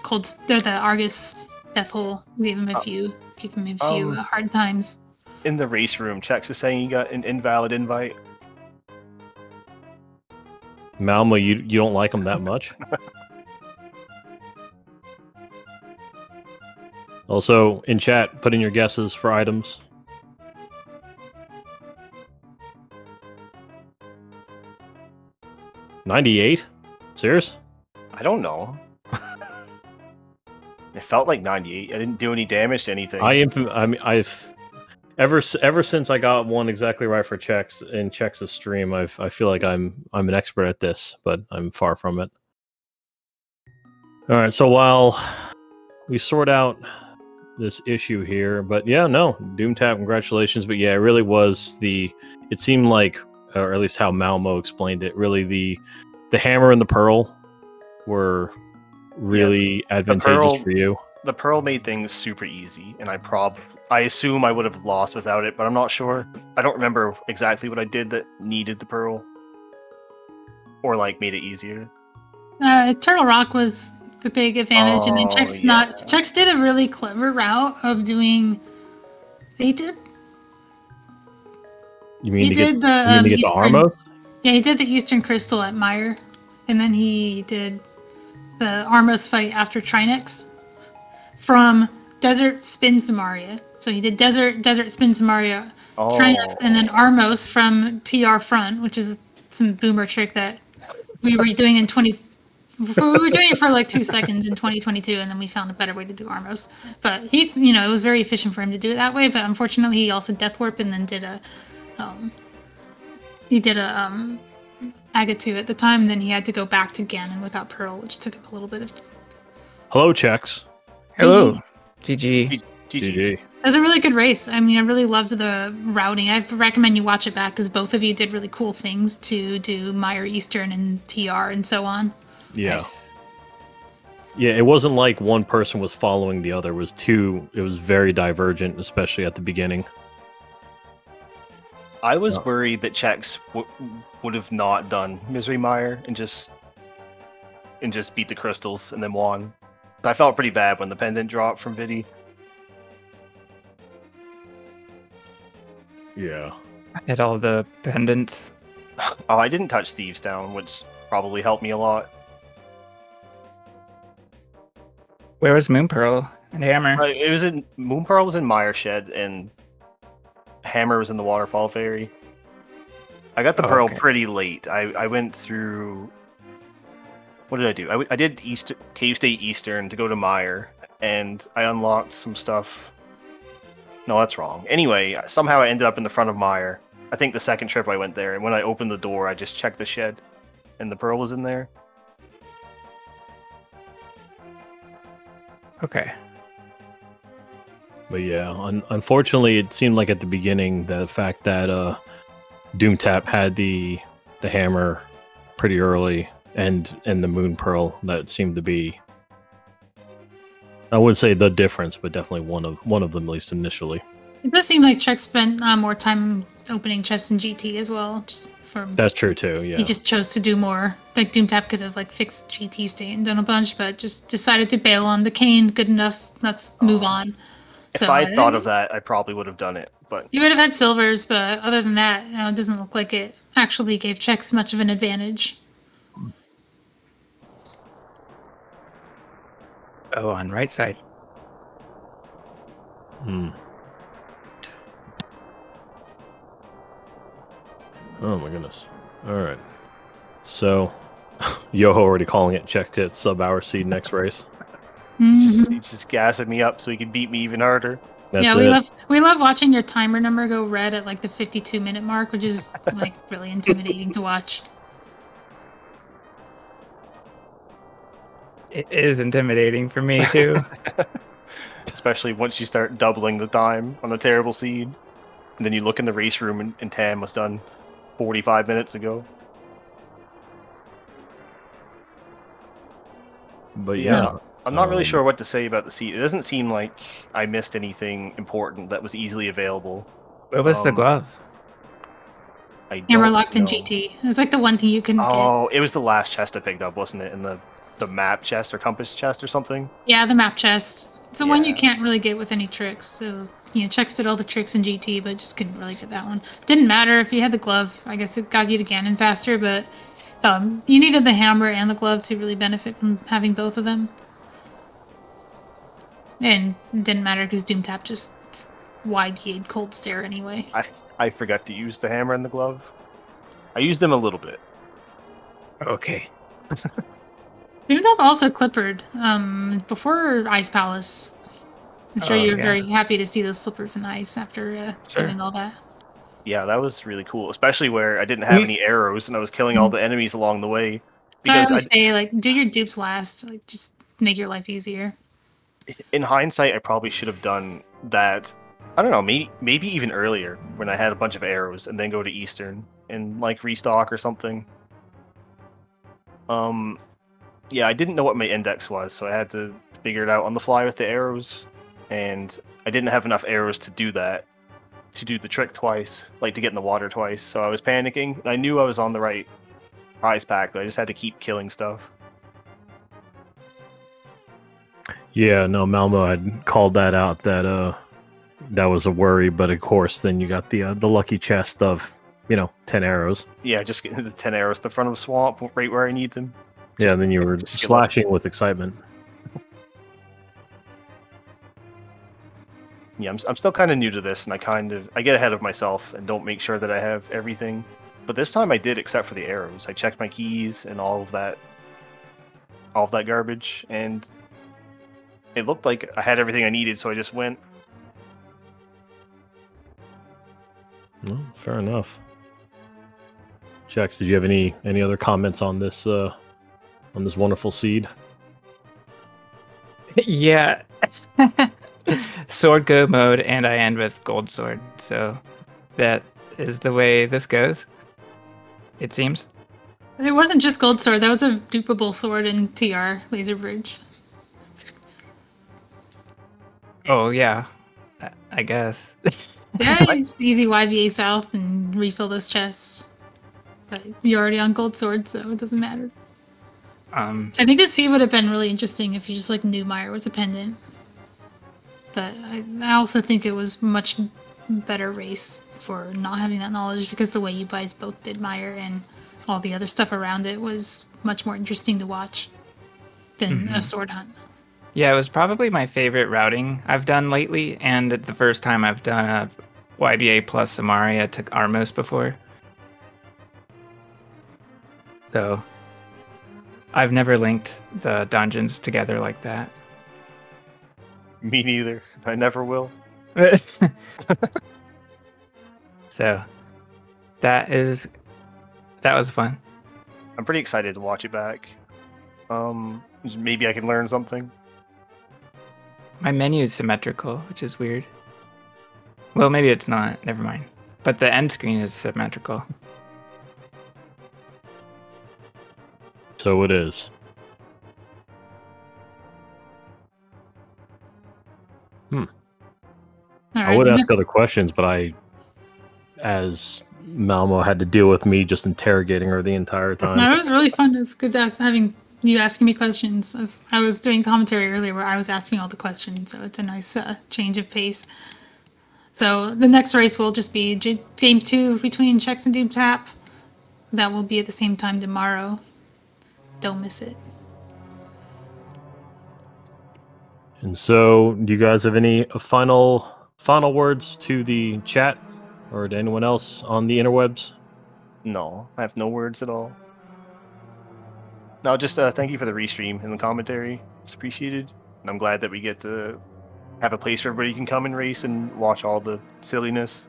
the Argus death hole. Gave him a few hard times. In the race room, Chex is saying you got an invalid invite. Malmo, you don't like him that much? Also, in chat, put in your guesses for items. $98? Serious? I don't know. It felt like 98. I didn't do any damage to anything. I've ever since I got one exactly right for Chex in Chex's stream, I feel like I'm an expert at this, but I'm far from it. All right, so while we sort out this issue here, but yeah, no, Doomtap, congratulations. But yeah, it really was it seemed like, or at least how Malmo explained it, really the hammer and the pearl were really advantageous for you. The pearl made things super easy, and I assume I would have lost without it, but I'm not sure. I don't remember exactly what I did that needed the pearl, or like made it easier. Turtle Rock was the big advantage, and then Chex did a really clever route of doing. You mean to get the Armos? Yeah, he did the Eastern Crystal at Meyer, and then he did the Armos fight after Trinex from Desert Spins to Maria. So he did Desert Spins to Maria, Trinex, and then Armos from TR Front, which is some boomer trick that we were doing in we were doing it for like 2 seconds in 2022, and then we found a better way to do Armos. But it was very efficient for him to do it that way. But unfortunately, he also Death Warp and then did a Agatu at the time. And then he had to go back to Ganon without Pearl, which took him a little bit of. Hello, Chex. Hello, GG. GG. It was a really good race. I mean, I really loved the routing. I recommend you watch it back because both of you did really cool things to do Meyer Eastern and TR and so on. Yeah. Nice. Yeah, it wasn't like one person was following the other. It was very divergent, especially at the beginning. I was worried that Chex would have not done Misery Mire and just beat the crystals and then won. I felt pretty bad when the pendant dropped from Vidi. Yeah. I had all the pendants. Oh, I didn't touch Thieves Down, which probably helped me a lot. Where was Moon Pearl and Hammer? Moon Pearl was in Mire Shed, and Hammer was in the Waterfall Fairy. I got the Pearl pretty late. I went through. What did I do? I did Cave State Eastern to go to Mire, and I unlocked some stuff. No, that's wrong. Anyway, somehow I ended up in the front of Mire. I think the second trip I went there, and when I opened the door, I just checked the shed, and the Pearl was in there. Okay. But yeah, unfortunately, it seemed like at the beginning the fact that Doomtap had the hammer pretty early and the Moon Pearl, that seemed to be, I wouldn't say the difference, but definitely one of them, at least initially. It does seem like Chex spent more time opening chests in GT as well. That's true too. Yeah. He just chose to do more. Like Doomtap could have fixed GT state and done a bunch, but just decided to bail on the cane. Good enough. Let's move on. If I had thought of that, I probably would have done it. But you would have had silvers, but other than that, it doesn't look like it actually gave Chex much of an advantage. Oh, on right side. Oh my goodness. Alright. So, Yoho already calling it Chex hit sub-hour seed next race. Mm-hmm. He's just gassing me up so he can beat me even harder. We love watching your timer number go red at the 52-minute mark, which is really intimidating to watch. It is intimidating for me too. Especially once you start doubling the time on a terrible seed. And then you look in the race room and Tam was done 45 minutes ago. But yeah, I'm not really sure what to say about the seat. It doesn't seem like I missed anything important that was easily available. What was the glove? I Hammer don't locked in know. GT. It was like the one thing you couldn't get. Oh, it was the last chest I picked up, wasn't it? In the map chest or compass chest or something? Yeah, the map chest. It's the one you Yeah. can't really get with any tricks. So, Chex did all the tricks in GT, but just couldn't really get that one. Didn't matter if you had the glove. I guess it got you to Ganon faster, but you needed the hammer and the glove to really benefit from having both of them. And it didn't matter because Doomtap just YBA'd Cold Stare anyway. I forgot to use the hammer and the glove. I used them a little bit. Okay. Doomtap also clippered before Ice Palace. I'm sure you're very happy to see those flippers in ice after doing all that. Yeah, that was really cool, especially where I didn't have any arrows and I was killing all the enemies along the way. Because I always say, like, do your dupes last. Like, just make your life easier. In hindsight, I probably should have done that. I don't know, maybe even earlier when I had a bunch of arrows and then go to Eastern and like restock or something. Yeah, I didn't know what my index was, so I had to figure it out on the fly with the arrows, and I didn't have enough arrows to do that, to do the trick twice, like to get in the water twice. So I was panicking. I knew I was on the right prize pack, but I just had to keep killing stuff. Yeah, no, Malmo had called that out, that that was a worry, but of course then you got the lucky chest of 10 arrows. Yeah, just getting the 10 arrows at the front of a swamp right where I need them. Yeah, and then you were slashing with excitement. Yeah, I'm still kind of new to this, and I get ahead of myself and don't make sure that I have everything. But this time I did, except for the arrows. I checked my keys and all of that garbage, and it looked like I had everything I needed, so I just went. Well, fair enough. Chex, did you have any other comments on this wonderful seed? Yeah. Sword go mode, and I end with gold sword, so that is the way this goes, it seems. It wasn't just gold sword. That was a dupable sword in TR Laser Bridge. Oh yeah, I guess. Yeah, it's easy YBA South and refill those chests. But you're already on gold sword, so it doesn't matter. I think the seed would have been really interesting if you just knew Meyer was a pendant. But I also think it was much better race for not having that knowledge, because the way you guys both did Meyer and all the other stuff around it was much more interesting to watch than a sword hunt. Yeah, it was probably my favorite routing I've done lately, and the first time I've done a YBA plus Samaria to Armos before. So I've never linked the dungeons together like that. Me neither. I never will. So that was fun. I'm pretty excited to watch it back. Maybe I can learn something. My menu is symmetrical, which is weird. Well, maybe it's not. Never mind. But the end screen is symmetrical. So it is. I would ask other questions, but as Malmo had to deal with me just interrogating her the entire time. No, it was really fun. It was good having you asking me questions. I was doing commentary earlier where I was asking all the questions, so it's a nice change of pace. So the next race will just be Game 2 between Chex and Doomtap. That will be at the same time tomorrow. Don't miss it. And so, do you guys have any final words to the chat or to anyone else on the interwebs? No, I have no words at all. No, just thank you for the restream and the commentary. It's appreciated. And I'm glad that we get to have a place where everybody can come and race and watch all the silliness.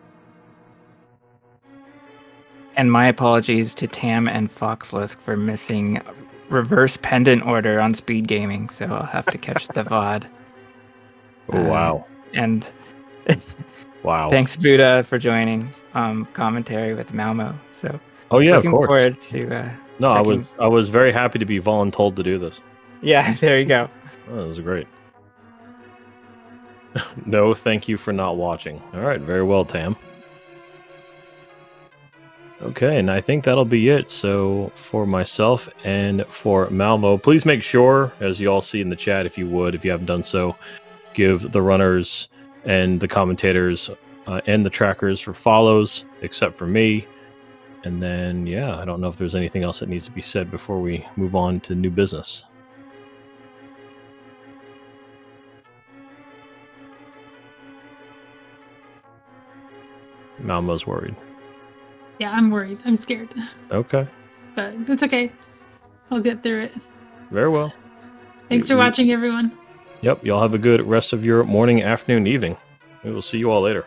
And my apologies to Tam and Foxlisk for missing reverse pendant order on SpeedGaming, so I'll have to catch the VOD. Oh, wow. And wow. Thanks, Buddha, for joining commentary with Malmo. So of course. Looking forward to No, I was very happy to be voluntold to do this. Yeah, there you go. Oh, that was great. No, thank you for not watching. All right, very well, Tam. Okay, and I think that'll be it. So for myself and for Malmo, please make sure, as you all see in the chat, if you haven't done so, give the runners and the commentators and the trackers for follows, except for me. And then, yeah, I don't know if there's anything else that needs to be said before we move on to new business. Malmo's worried. Yeah, I'm worried. I'm scared. Okay. But it's okay. I'll get through it. Very well. Thanks for watching, everyone. Yep, y'all have a good rest of your morning, afternoon, evening. We will see you all later.